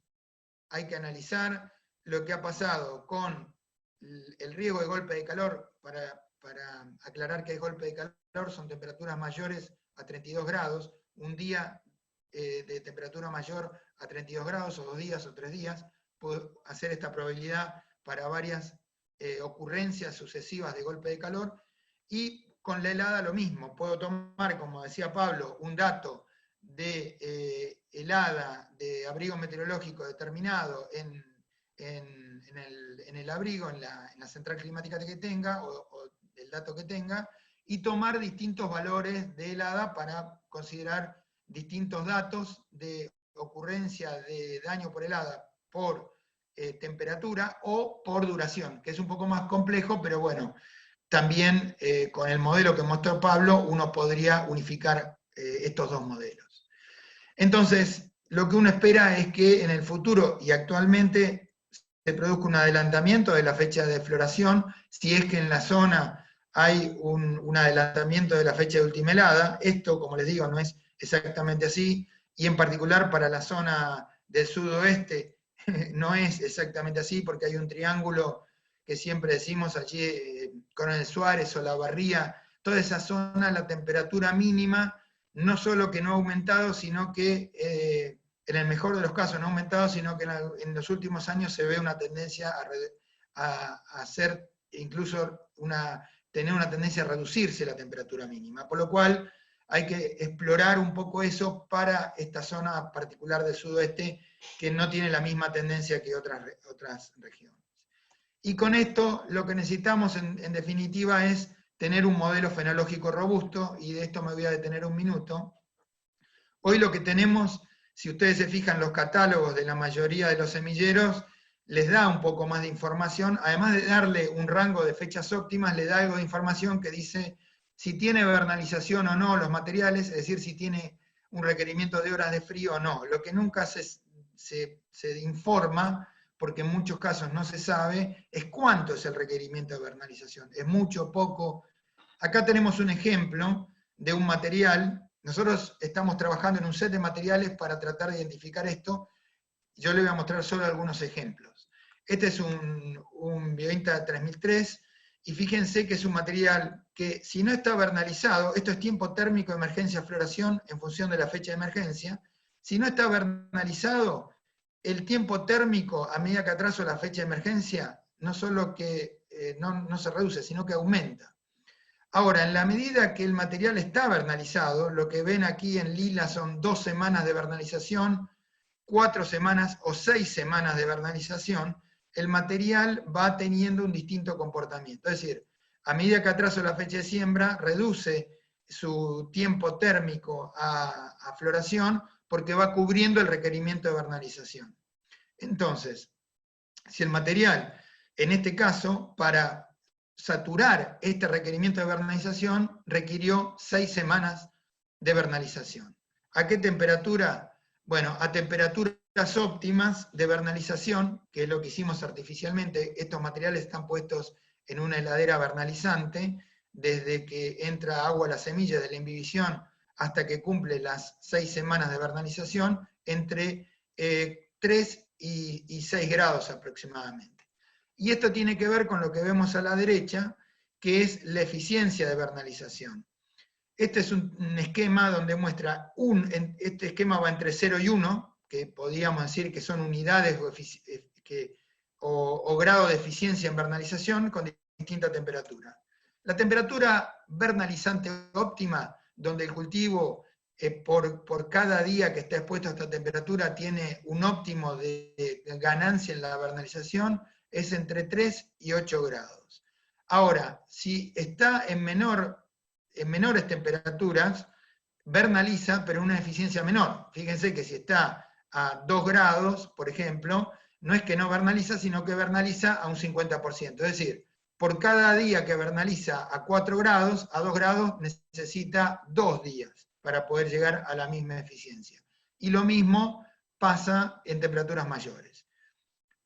hay que analizar lo que ha pasado con el riesgo de golpe de calor. Para aclarar que el golpe de calor son temperaturas mayores a 32 grados, un día de temperatura mayor a 32 grados, o 2 días o 3 días, puedo hacer esta probabilidad para varias ocurrencias sucesivas de golpe de calor, y con la helada lo mismo, puedo tomar, como decía Pablo, un dato de helada de abrigo meteorológico determinado en el abrigo, en la central climática que tenga, o el dato que tenga, y tomar distintos valores de helada para considerar distintos datos de ocurrencia de daño por helada por temperatura o por duración, que es un poco más complejo, pero bueno, también con el modelo que mostró Pablo, uno podría unificar estos dos modelos. Entonces, lo que uno espera es que en el futuro y actualmente se produzca un adelantamiento de la fecha de floración, si es que en la zona hay un adelantamiento de la fecha de última helada. Esto, como les digo, no es exactamente así, y en particular para la zona del sudoeste no es exactamente así, porque hay un triángulo que siempre decimos allí, Coronel Suárez o La Barría, toda esa zona, la temperatura mínima, no solo que no ha aumentado, sino que en el mejor de los casos no ha aumentado, sino que en los últimos años se ve una tendencia a hacer, incluso tener una tendencia a reducirse la temperatura mínima, por lo cual hay que explorar un poco eso para esta zona particular del sudoeste, que no tiene la misma tendencia que otras regiones. Y con esto lo que necesitamos en definitiva es tener un modelo fenológico robusto, y de esto me voy a detener un minuto. Hoy lo que tenemos, si ustedes se fijan, los catálogos de la mayoría de los semilleros, les da un poco más de información, además de darle un rango de fechas óptimas, le da algo de información que dice si tiene vernalización o no los materiales, es decir, si tiene un requerimiento de horas de frío o no. Lo que nunca se informa, porque en muchos casos no se sabe, es cuánto es el requerimiento de vernalización. ¿Es mucho, poco? Acá tenemos un ejemplo de un material. Nosotros estamos trabajando en un set de materiales para tratar de identificar esto. Yo les voy a mostrar solo algunos ejemplos. Este es un Biointa 3003, y fíjense que es un material que si no está vernalizado, esto es tiempo térmico de emergencia floración en función de la fecha de emergencia, si no está vernalizado, el tiempo térmico a medida que atraso la fecha de emergencia, no solo que no se reduce, sino que aumenta. Ahora, en la medida que el material está vernalizado, lo que ven aquí en lila son 2 semanas de vernalización, 4 semanas o 6 semanas de vernalización, el material va teniendo un distinto comportamiento. Es decir, a medida que atraso la fecha de siembra, reduce su tiempo térmico a floración porque va cubriendo el requerimiento de vernalización. Entonces, si el material, en este caso, para saturar este requerimiento de vernalización, requirió 6 semanas de vernalización. ¿A qué temperatura? Bueno, a temperaturas óptimas de vernalización, que es lo que hicimos artificialmente. Estos materiales están puestos en una heladera vernalizante, desde que entra agua a la semilla de la imbibición hasta que cumple las 6 semanas de vernalización, entre 3 y 6 grados aproximadamente. Y esto tiene que ver con lo que vemos a la derecha, que es la eficiencia de vernalización. Este es un esquema donde muestra, este esquema va entre 0 y 1, que podríamos decir que son unidades o grado de eficiencia en vernalización con distinta temperatura. La temperatura vernalizante óptima, donde el cultivo por cada día que está expuesto a esta temperatura tiene un óptimo de ganancia en la vernalización, es entre 3 y 8 grados. Ahora, si está en menores temperaturas, vernaliza, pero en una eficiencia menor. Fíjense que si está a 2 grados, por ejemplo, no es que no vernaliza, sino que vernaliza a un 50%. Es decir, por cada día que vernaliza a 4 grados, a 2 grados necesita 2 días para poder llegar a la misma eficiencia. Y lo mismo pasa en temperaturas mayores.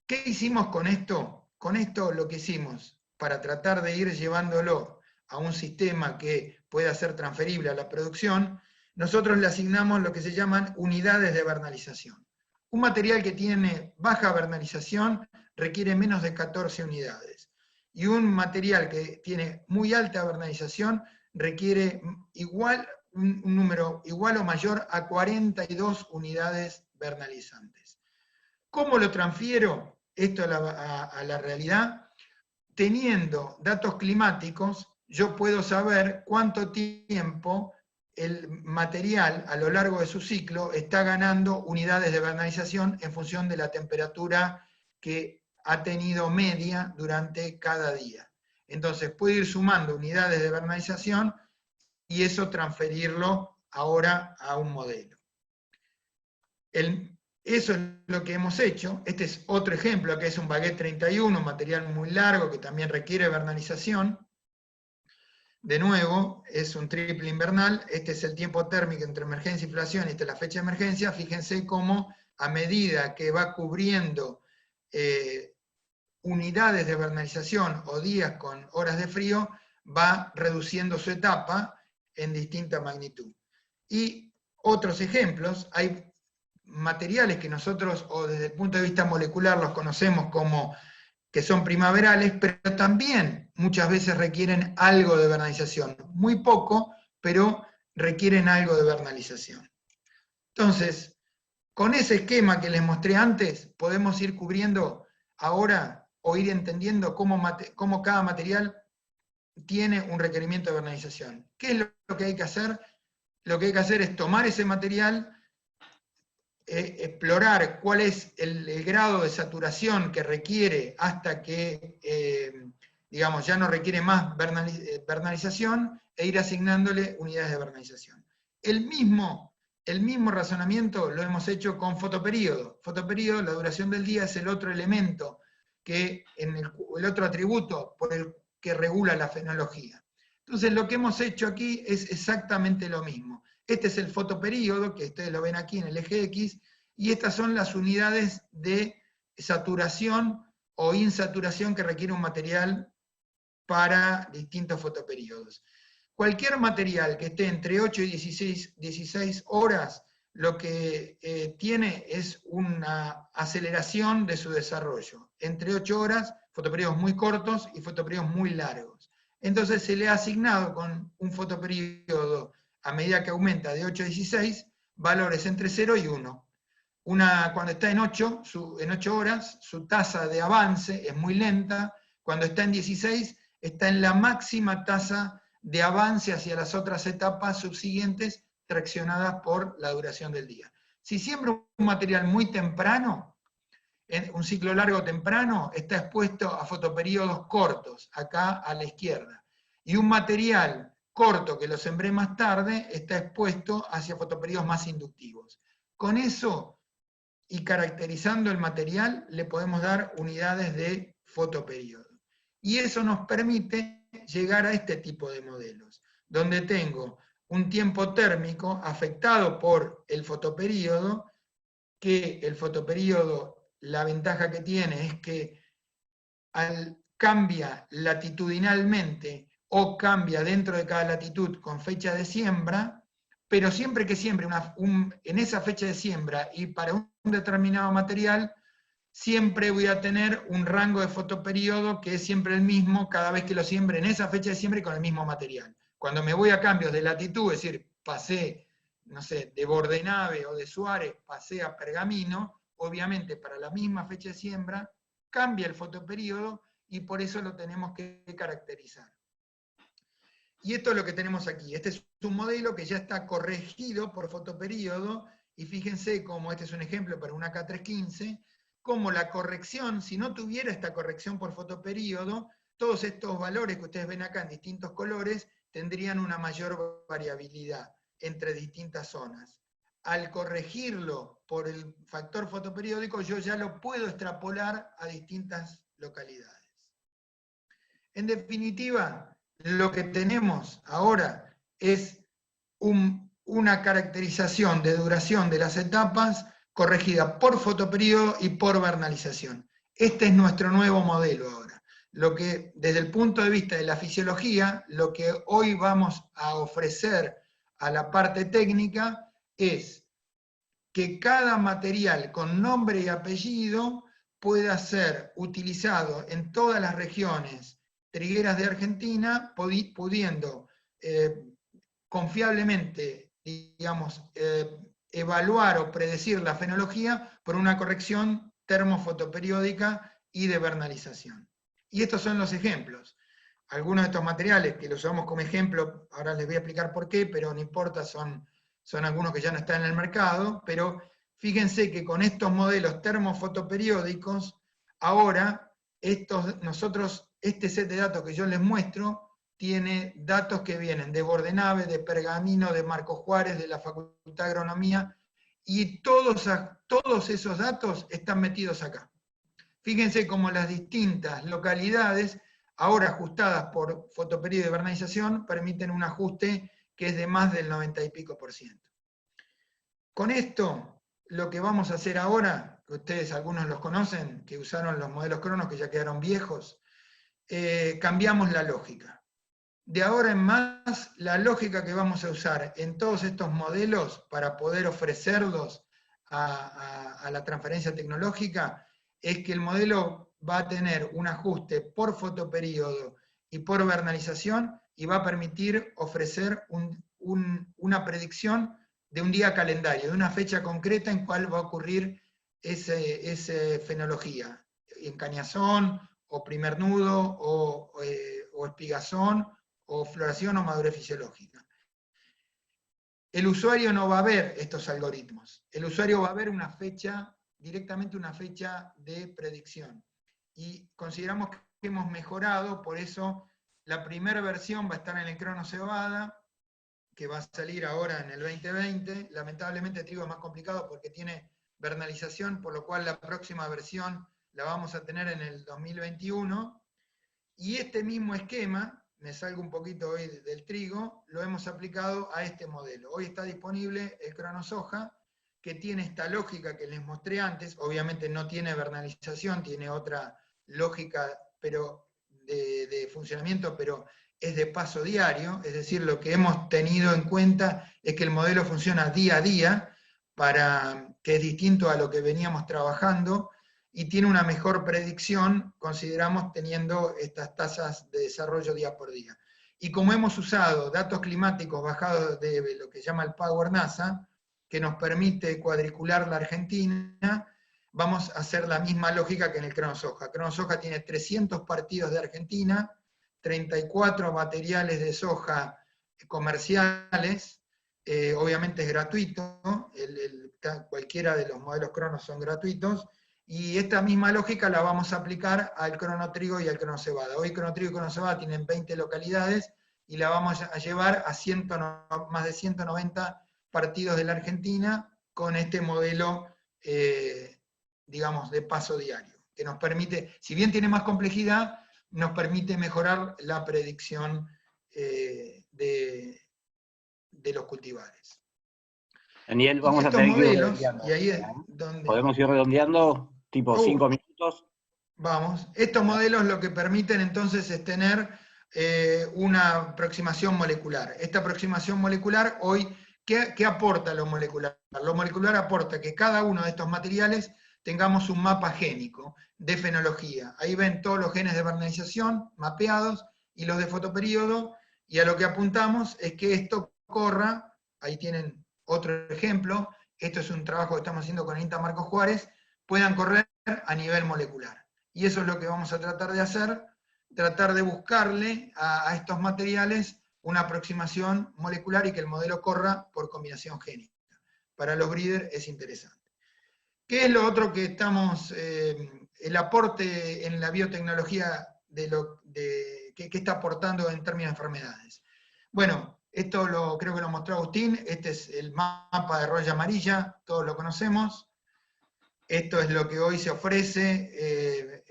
¿Qué hicimos con esto? Con esto lo que hicimos, para tratar de ir llevándolo a un sistema que pueda ser transferible a la producción, nosotros le asignamos lo que se llaman unidades de vernalización. Un material que tiene baja vernalización requiere menos de 14 unidades. Y un material que tiene muy alta vernalización requiere un número igual o mayor a 42 unidades vernalizantes. ¿Cómo lo transfiero esto a la realidad? Teniendo datos climáticos, yo puedo saber cuánto tiempo el material a lo largo de su ciclo está ganando unidades de vernalización en función de la temperatura que ha tenido media durante cada día. Entonces puedo ir sumando unidades de vernalización y eso transferirlo ahora a un modelo. Eso es lo que hemos hecho. Este es otro ejemplo, que es un baguette 31, un material muy largo que también requiere vernalización. De nuevo, es un triple invernal. Este es el tiempo térmico entre emergencia e inflación, y esta es la fecha de emergencia. Fíjense cómo a medida que va cubriendo unidades de vernalización o días con horas de frío, va reduciendo su etapa en distinta magnitud. Y otros ejemplos, hay materiales que nosotros, o desde el punto de vista molecular, los conocemos como que son primaverales, pero también muchas veces requieren algo de vernalización. Muy poco, pero requieren algo de vernalización. Entonces, con ese esquema que les mostré antes, podemos ir cubriendo ahora o ir entendiendo cómo cada material tiene un requerimiento de vernalización. ¿Qué es lo que hay que hacer? Lo que hay que hacer es tomar ese material, explorar cuál es el grado de saturación que requiere hasta que, digamos, ya no requiere más vernalización, e ir asignándole unidades de vernalización. El mismo razonamiento lo hemos hecho con fotoperíodo. Fotoperíodo, la duración del día, es el otro elemento, el otro atributo por el que regula la fenología. Entonces lo que hemos hecho aquí es exactamente lo mismo. Este es el fotoperíodo, que ustedes lo ven aquí en el eje X, y estas son las unidades de saturación o insaturación que requiere un material para distintos fotoperíodos. Cualquier material que esté entre 8 y 16 horas, lo que tiene es una aceleración de su desarrollo. Entre 8 horas, fotoperíodos muy cortos y fotoperíodos muy largos. entonces se le ha asignado con un fotoperiodo, a medida que aumenta de 8 a 16, valores entre 0 y 1. Cuando está en 8 horas, su tasa de avance es muy lenta. Cuando está en 16, está en la máxima tasa de avance hacia las otras etapas subsiguientes, traccionadas por la duración del día. Si siembro un material muy temprano, en un ciclo largo temprano, está expuesto a fotoperiodos cortos, acá a la izquierda. Y un material corto que lo sembré más tarde, está expuesto hacia fotoperiodos más inductivos. Con eso, y caracterizando el material, le podemos dar unidades de fotoperiodo. Y eso nos permite llegar a este tipo de modelos, donde tengo un tiempo térmico afectado por el fotoperiodo, que el fotoperiodo, la ventaja que tiene es que cambia latitudinalmente o cambia dentro de cada latitud con fecha de siembra, pero siempre que siembre en esa fecha de siembra y para un determinado material, siempre voy a tener un rango de fotoperiodo que es siempre el mismo cada vez que lo siembre en esa fecha de siembra y con el mismo material. Cuando me voy a cambios de latitud, es decir, pasé, no sé, de Bordenave o de Suárez, pasé a Pergamino, obviamente para la misma fecha de siembra, cambia el fotoperiodo y por eso lo tenemos que caracterizar. Y esto es lo que tenemos aquí. Este es un modelo que ya está corregido por fotoperiodo, y fíjense cómo este es un ejemplo para una K315, cómo la corrección, si no tuviera esta corrección por fotoperiodo, todos estos valores que ustedes ven acá en distintos colores tendrían una mayor variabilidad entre distintas zonas. Al corregirlo por el factor fotoperiódico, yo ya lo puedo extrapolar a distintas localidades. En definitiva, lo que tenemos ahora es una caracterización de duración de las etapas corregida por fotoperiodo y por vernalización. Este es nuestro nuevo modelo ahora. Lo que, desde el punto de vista de la fisiología, lo que hoy vamos a ofrecer a la parte técnica es que cada material con nombre y apellido pueda ser utilizado en todas las regiones trigueras de Argentina, pudiendo confiablemente, digamos, evaluar o predecir la fenología por una corrección termofotoperiódica y de vernalización. Y estos son los ejemplos. Algunos de estos materiales que los usamos como ejemplo, ahora les voy a explicar por qué, pero no importa, son algunos que ya no están en el mercado, pero fíjense que con estos modelos termofotoperiódicos, ahora este set de datos que yo les muestro tiene datos que vienen de Bordenave, de Pergamino, de Marco Juárez, de la Facultad de Agronomía, y todos esos datos están metidos acá. Fíjense cómo las distintas localidades, ahora ajustadas por fotoperiodo y vernalización, permiten un ajuste que es de más del 90 y pico %. Con esto, lo que vamos a hacer ahora, que ustedes algunos los conocen, que usaron los modelos Cronos que ya quedaron viejos, cambiamos la lógica. De ahora en más, la lógica que vamos a usar en todos estos modelos para poder ofrecerlos a la transferencia tecnológica es que el modelo va a tener un ajuste por fotoperiodo y por vernalización y va a permitir ofrecer una predicción de un día calendario, de una fecha concreta en cuál va a ocurrir esa fenología, en cañazón, o primer nudo, o espigazón, o floración o madurez fisiológica. El usuario no va a ver estos algoritmos, el usuario va a ver directamente una fecha de predicción. Y consideramos que hemos mejorado, por eso la primera versión va a estar en el Crono Cebada, que va a salir ahora en el 2020. Lamentablemente trigo es más complicado porque tiene vernalización, por lo cual la próxima versión la vamos a tener en el 2021. Y este mismo esquema, me salgo un poquito hoy del trigo, lo hemos aplicado a este modelo. Hoy está disponible el Crono Soja, que tiene esta lógica que les mostré antes, obviamente no tiene vernalización, tiene otra lógica pero de funcionamiento, pero es de paso diario, es decir, lo que hemos tenido en cuenta es que el modelo funciona día a día, que es distinto a lo que veníamos trabajando, y tiene una mejor predicción, consideramos, teniendo estas tasas de desarrollo día por día. Y como hemos usado datos climáticos bajados de lo que se llama el Power NASA, que nos permite cuadricular la Argentina, vamos a hacer la misma lógica que en el Cronosoja. Cronosoja tiene 300 partidos de Argentina, 34 materiales de soja comerciales, obviamente es gratuito, cualquiera de los modelos Cronos son gratuitos, y esta misma lógica la vamos a aplicar al cronotrigo y al cronocebada. Hoy cronotrigo y cronocebada tienen 20 localidades, y la vamos a llevar a más de 190 partidos de la Argentina con este modelo, digamos, de paso diario, que nos permite, si bien tiene más complejidad, nos permite mejorar la predicción de los cultivares. Daniel, vamos a estos tener que ir modelos, redondeando. y ahí es donde... ¿Podemos ir redondeando, tipo 5 minutos? Vamos. Estos modelos lo que permiten entonces es tener una aproximación molecular. Esta aproximación molecular hoy, ¿qué aporta lo molecular? Lo molecular aporta que cada uno de estos materiales tengamos un mapa génico de fenología. Ahí ven todos los genes de vernalización mapeados y los de fotoperíodo, y a lo que apuntamos es que esto corra, ahí tienen otro ejemplo, esto es un trabajo que estamos haciendo con Inta Marcos Juárez, puedan correr a nivel molecular. Y eso es lo que vamos a tratar de hacer, tratar de buscarle a estos materiales una aproximación molecular y que el modelo corra por combinación génica. Para los breeders es interesante. ¿Qué es lo otro que estamos, el aporte en la biotecnología que está aportando en términos de enfermedades? Bueno, esto creo que lo mostró Agustín, este es el mapa de roya amarilla, todos lo conocemos. Esto es lo que hoy se ofrece,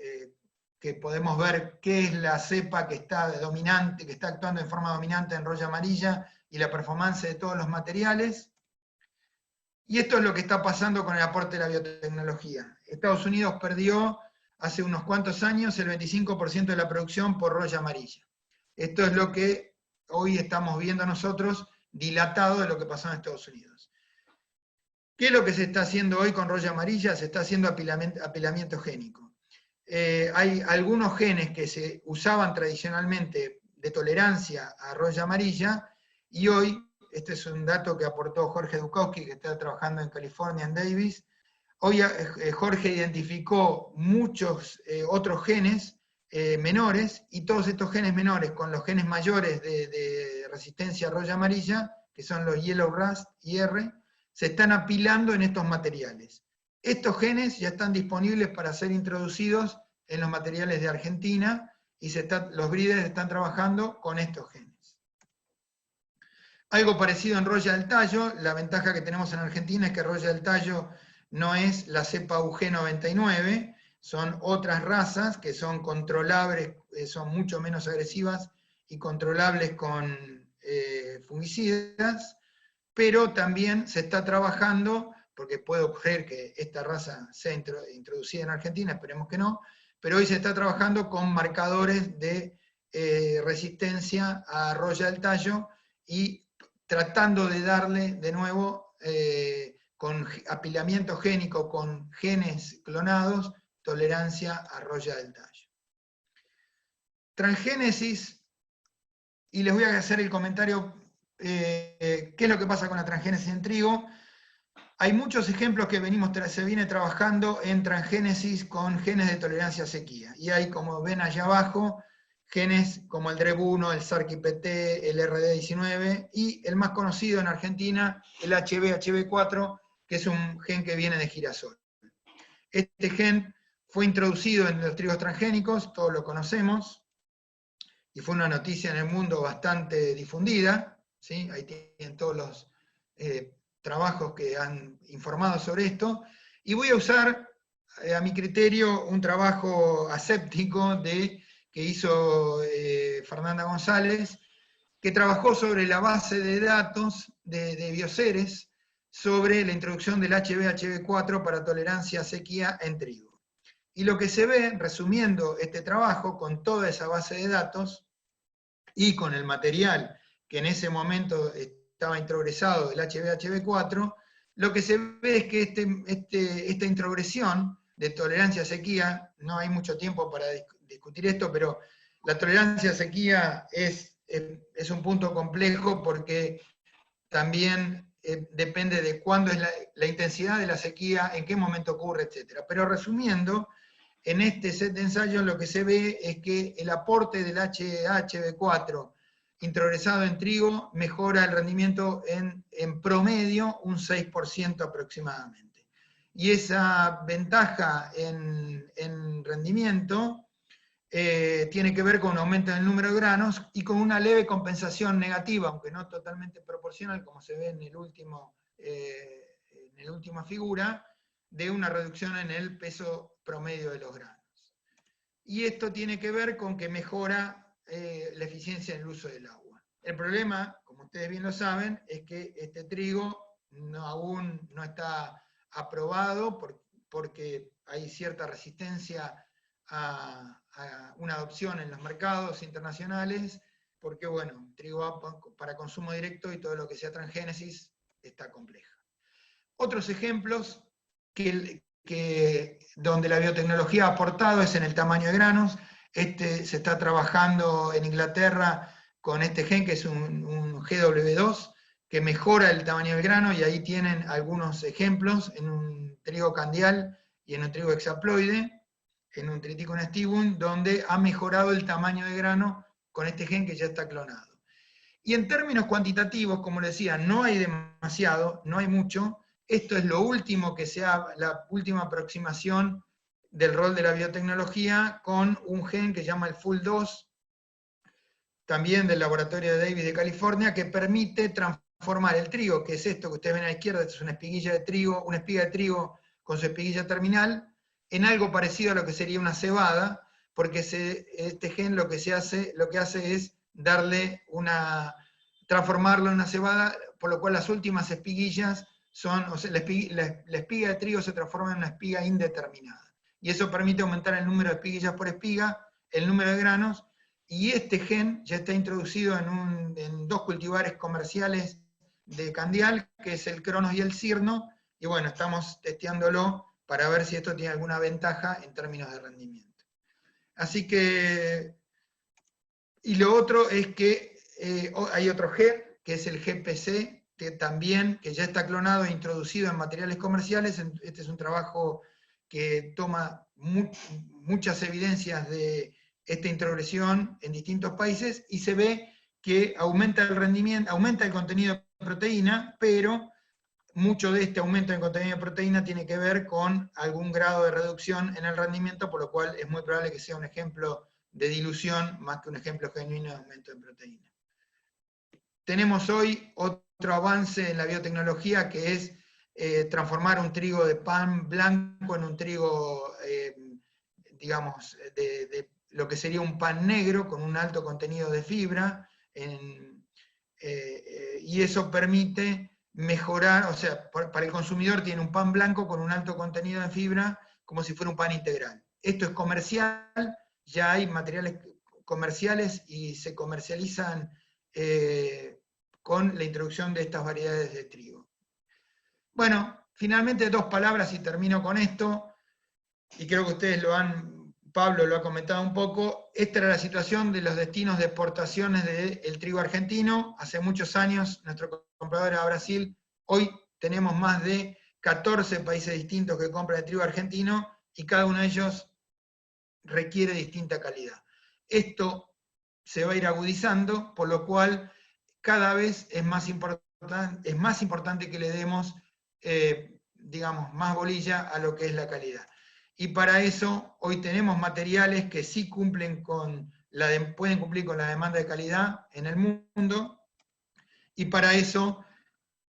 que podemos ver qué es la cepa que está dominante, que está actuando en forma dominante en roya amarilla, y la performance de todos los materiales. Y esto es lo que está pasando con el aporte de la biotecnología. Estados Unidos perdió hace unos cuantos años el 25% de la producción por roya amarilla. Esto es lo que hoy estamos viendo nosotros dilatado de lo que pasó en Estados Unidos. ¿Qué es lo que se está haciendo hoy con roya amarilla? Se está haciendo apilamiento génico. Hay algunos genes que se usaban tradicionalmente de tolerancia a roya amarilla, y hoy, este es un dato que aportó Jorge Dukowski, que está trabajando en California, en Davis, hoy Jorge identificó muchos otros genes menores, y todos estos genes menores con los genes mayores de resistencia a roya amarilla, que son los Yellow Rust y R, se están apilando en estos materiales. Estos genes ya están disponibles para ser introducidos en los materiales de Argentina, y los breeders están trabajando con estos genes. Algo parecido en roya del tallo. La ventaja que tenemos en Argentina es que roya del tallo no es la cepa UG99, son otras razas que son controlables, son mucho menos agresivas y controlables con fungicidas, pero también se está trabajando, porque puede ocurrir que esta raza sea introducida en Argentina, esperemos que no, pero hoy se está trabajando con marcadores de resistencia a roya del tallo, y tratando de darle de nuevo, con apilamiento génico, con genes clonados, tolerancia a roya del tallo. Transgénesis, y les voy a hacer el comentario, ¿qué es lo que pasa con la transgénesis en trigo? Hay muchos ejemplos que se viene trabajando en transgénesis con genes de tolerancia a sequía, y hay, como ven allá abajo, genes como el DREB1, el SARC-IPT, el RD19, y el más conocido en Argentina, el HB4, que es un gen que viene de girasol. Este gen fue introducido en los trigos transgénicos, todos lo conocemos, y fue una noticia en el mundo bastante difundida, ¿sí? Ahí tienen todos los trabajos que han informado sobre esto, y voy a usar, a mi criterio, un trabajo aséptico que hizo Fernanda González, que trabajó sobre la base de datos de Bioceres, sobre la introducción del HB4 para tolerancia a sequía en trigo. Y lo que se ve, resumiendo este trabajo, con toda esa base de datos, y con el material que en ese momento estaba introgresado del HB4, lo que se ve es que esta introgresión de tolerancia a sequía. No hay mucho tiempo para discutir esto, pero la tolerancia a sequía es un punto complejo porque también depende de cuándo es la intensidad de la sequía, en qué momento ocurre, etc. Pero resumiendo, en este set de ensayos lo que se ve es que el aporte del HB4 introgresado en trigo mejora el rendimiento en promedio un 6% aproximadamente. Y esa ventaja en rendimiento tiene que ver con un aumento en el número de granos y con una leve compensación negativa, aunque no totalmente proporcional, como se ve en la última figura, de una reducción en el peso promedio de los granos. Y esto tiene que ver con que mejora la eficiencia en el uso del agua. El problema, como ustedes bien lo saben, es que este trigo aún no está aprobado porque hay cierta resistencia a una adopción en los mercados internacionales, porque bueno, trigo para consumo directo y todo lo que sea transgénesis está compleja. Otros ejemplos donde la biotecnología ha aportado es en el tamaño de granos. Se está trabajando en Inglaterra con este gen que es un GW2, que mejora el tamaño del grano, y ahí tienen algunos ejemplos en un trigo candial y en un trigo hexaploide, en un Triticum stivum, donde ha mejorado el tamaño de grano con este gen que ya está clonado. Y en términos cuantitativos, como les decía, no hay demasiado, no hay mucho. Esto es lo último la última aproximación del rol de la biotecnología con un gen que se llama el FUL2, también del laboratorio de Davis de California, que permite transformar el trigo, que es esto que ustedes ven a la izquierda, es una espiguilla de trigo, una espiga de trigo con su espiguilla terminal, en algo parecido a lo que sería una cebada, porque este gen lo que hace es transformarlo en una cebada, por lo cual las últimas espiguillas la espiga de trigo se transforma en una espiga indeterminada. Y eso permite aumentar el número de espiguillas por espiga, el número de granos, y este gen ya está introducido en 2 cultivares comerciales de candial, que es el Cronos y el Cirno, y bueno, estamos testeándolo para ver si esto tiene alguna ventaja en términos de rendimiento. Así que, y lo otro es que hay otro gen, que es el GPC, que ya está clonado e introducido en materiales comerciales. Este es un trabajo que toma muchas evidencias de esta introgresión en distintos países, y se ve que aumenta el rendimiento, aumenta el contenido de proteína, pero mucho de este aumento en contenido de proteína tiene que ver con algún grado de reducción en el rendimiento, por lo cual es muy probable que sea un ejemplo de dilución más que un ejemplo genuino de aumento en proteína. Tenemos hoy otro avance en la biotecnología, que es transformar un trigo de pan blanco en un trigo, digamos, de lo que sería un pan negro con un alto contenido de fibra, y eso permite mejorar, o sea, para el consumidor tiene un pan blanco con un alto contenido de fibra, como si fuera un pan integral. Esto es comercial, ya hay materiales comerciales y se comercializan con la introducción de estas variedades de trigo. Bueno, finalmente 2 palabras y termino con esto, y creo que ustedes Pablo lo ha comentado un poco. Esta era la situación de los destinos de exportaciones del trigo argentino. Hace muchos años nuestro comprador era Brasil. Hoy tenemos más de 14 países distintos que compran el trigo argentino, y cada uno de ellos requiere distinta calidad. Esto se va a ir agudizando, por lo cual cada vez es más importante que le demos, digamos, más bolilla a lo que es la calidad. Y para eso hoy tenemos materiales que sí pueden cumplir con la demanda de calidad en el mundo, y para eso,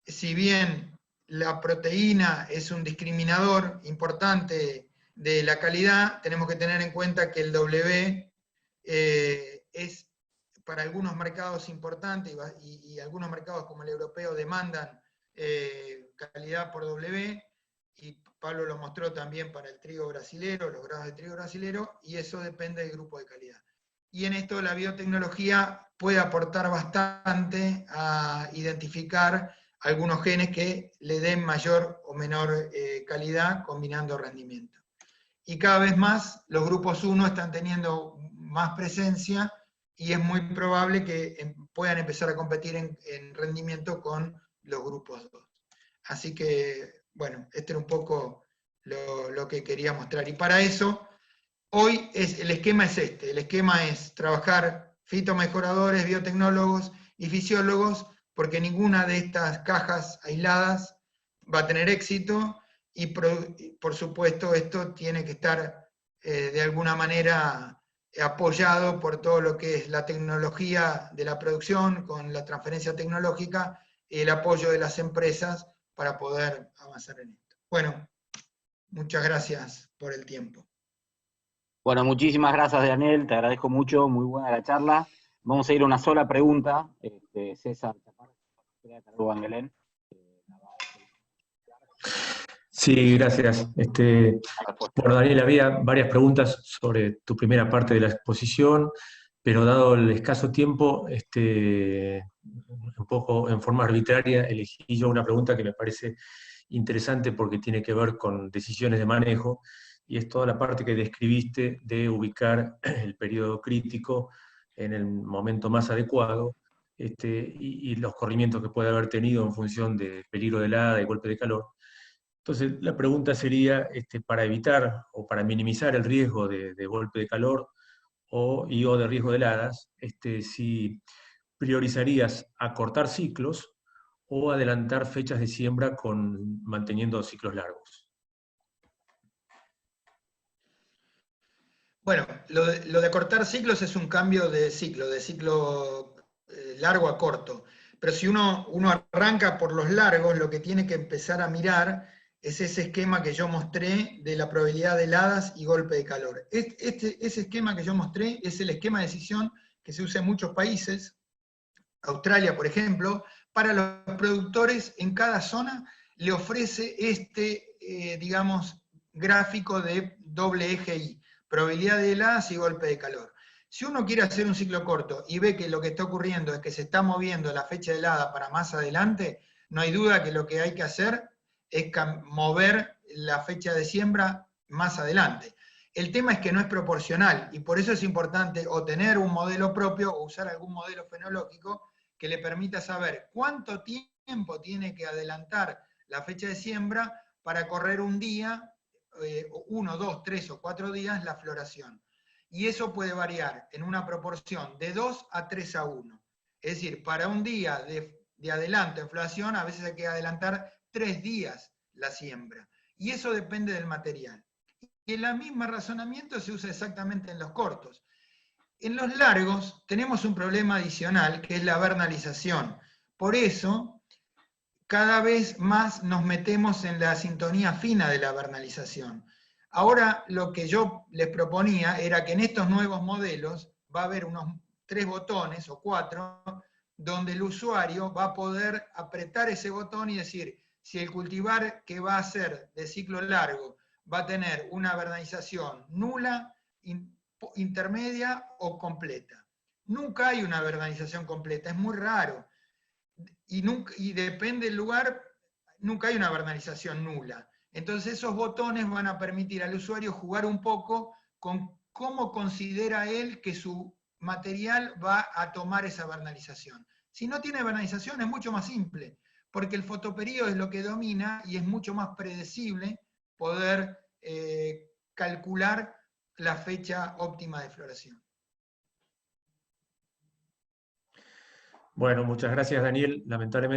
si bien la proteína es un discriminador importante de la calidad, tenemos que tener en cuenta que el W es para algunos mercados importante, y algunos mercados como el europeo demandan calidad por W, y Pablo lo mostró también para el trigo brasilero, los grados de trigo brasilero, y eso depende del grupo de calidad. Y en esto la biotecnología puede aportar bastante a identificar algunos genes que le den mayor o menor calidad combinando rendimiento. y cada vez más los grupos 1 están teniendo más presencia y es muy probable que puedan empezar a competir en rendimiento con los grupos 2. Así que, bueno, este era un poco lo que quería mostrar. Y para eso, hoy el esquema es este. El esquema es trabajar fitomejoradores, biotecnólogos y fisiólogos, porque ninguna de estas cajas aisladas va a tener éxito, y por supuesto esto tiene que estar de alguna manera apoyado por todo lo que es la tecnología de la producción, con la transferencia tecnológica y el apoyo de las empresas para poder avanzar en esto. Bueno, muchas gracias por el tiempo. Bueno, muchísimas gracias, Daniel, te agradezco mucho, muy buena la charla. Vamos a ir a una sola pregunta. César, Sí, gracias. Bueno, Daniel, había varias preguntas sobre tu primera parte de la exposición, pero dado el escaso tiempo, un poco en forma arbitraria, elegí yo una pregunta que me parece interesante porque tiene que ver con decisiones de manejo, y es toda la parte que describiste de ubicar el periodo crítico en el momento más adecuado, y los corrimientos que puede haber tenido en función de peligro de helada y golpe de calor. Entonces, la pregunta sería, para evitar o para minimizar el riesgo de golpe de calor o de riesgo de heladas, si priorizarías acortar ciclos o adelantar fechas de siembra manteniendo ciclos largos. Bueno, lo de cortar ciclos es un cambio de ciclo largo a corto. Pero si uno arranca por los largos, lo que tiene que empezar a mirar es ese esquema que yo mostré de la probabilidad de heladas y golpe de calor. Ese esquema que yo mostré es el esquema de decisión que se usa en muchos países, Australia, por ejemplo. Para los productores en cada zona le ofrece digamos, gráfico de doble eje I, probabilidad de heladas y golpe de calor. Si uno quiere hacer un ciclo corto y ve que lo que está ocurriendo es que se está moviendo la fecha de helada para más adelante, no hay duda que lo que hay que hacer es mover la fecha de siembra más adelante. El tema es que no es proporcional, y por eso es importante o tener un modelo propio o usar algún modelo fenológico que le permita saber cuánto tiempo tiene que adelantar la fecha de siembra para correr un día, 1, 2, 3 o 4 días la floración. Y eso puede variar en una proporción de 2 a 3 a 1. Es decir, para un día de adelanto en floración, a veces hay que adelantar 3 días la siembra. Y eso depende del material. Y el mismo razonamiento se usa exactamente en los cortos. En los largos tenemos un problema adicional, que es la vernalización. Por eso, cada vez más nos metemos en la sintonía fina de la vernalización. Ahora lo que yo les proponía era que en estos nuevos modelos va a haber unos 3 botones o 4, donde el usuario va a poder apretar ese botón y decir si el cultivar que va a ser de ciclo largo va a tener una vernalización nula, intermedia o completa. Nunca hay una vernalización completa, es muy raro. Y depende del lugar, nunca hay una vernalización nula. Entonces esos botones van a permitir al usuario jugar un poco con cómo considera él que su material va a tomar esa vernalización. Si no tiene vernalización es mucho más simple, porque el fotoperíodo es lo que domina y es mucho más predecible poder calcular la fecha óptima de floración. Bueno, muchas gracias, Daniel. Lamentablemente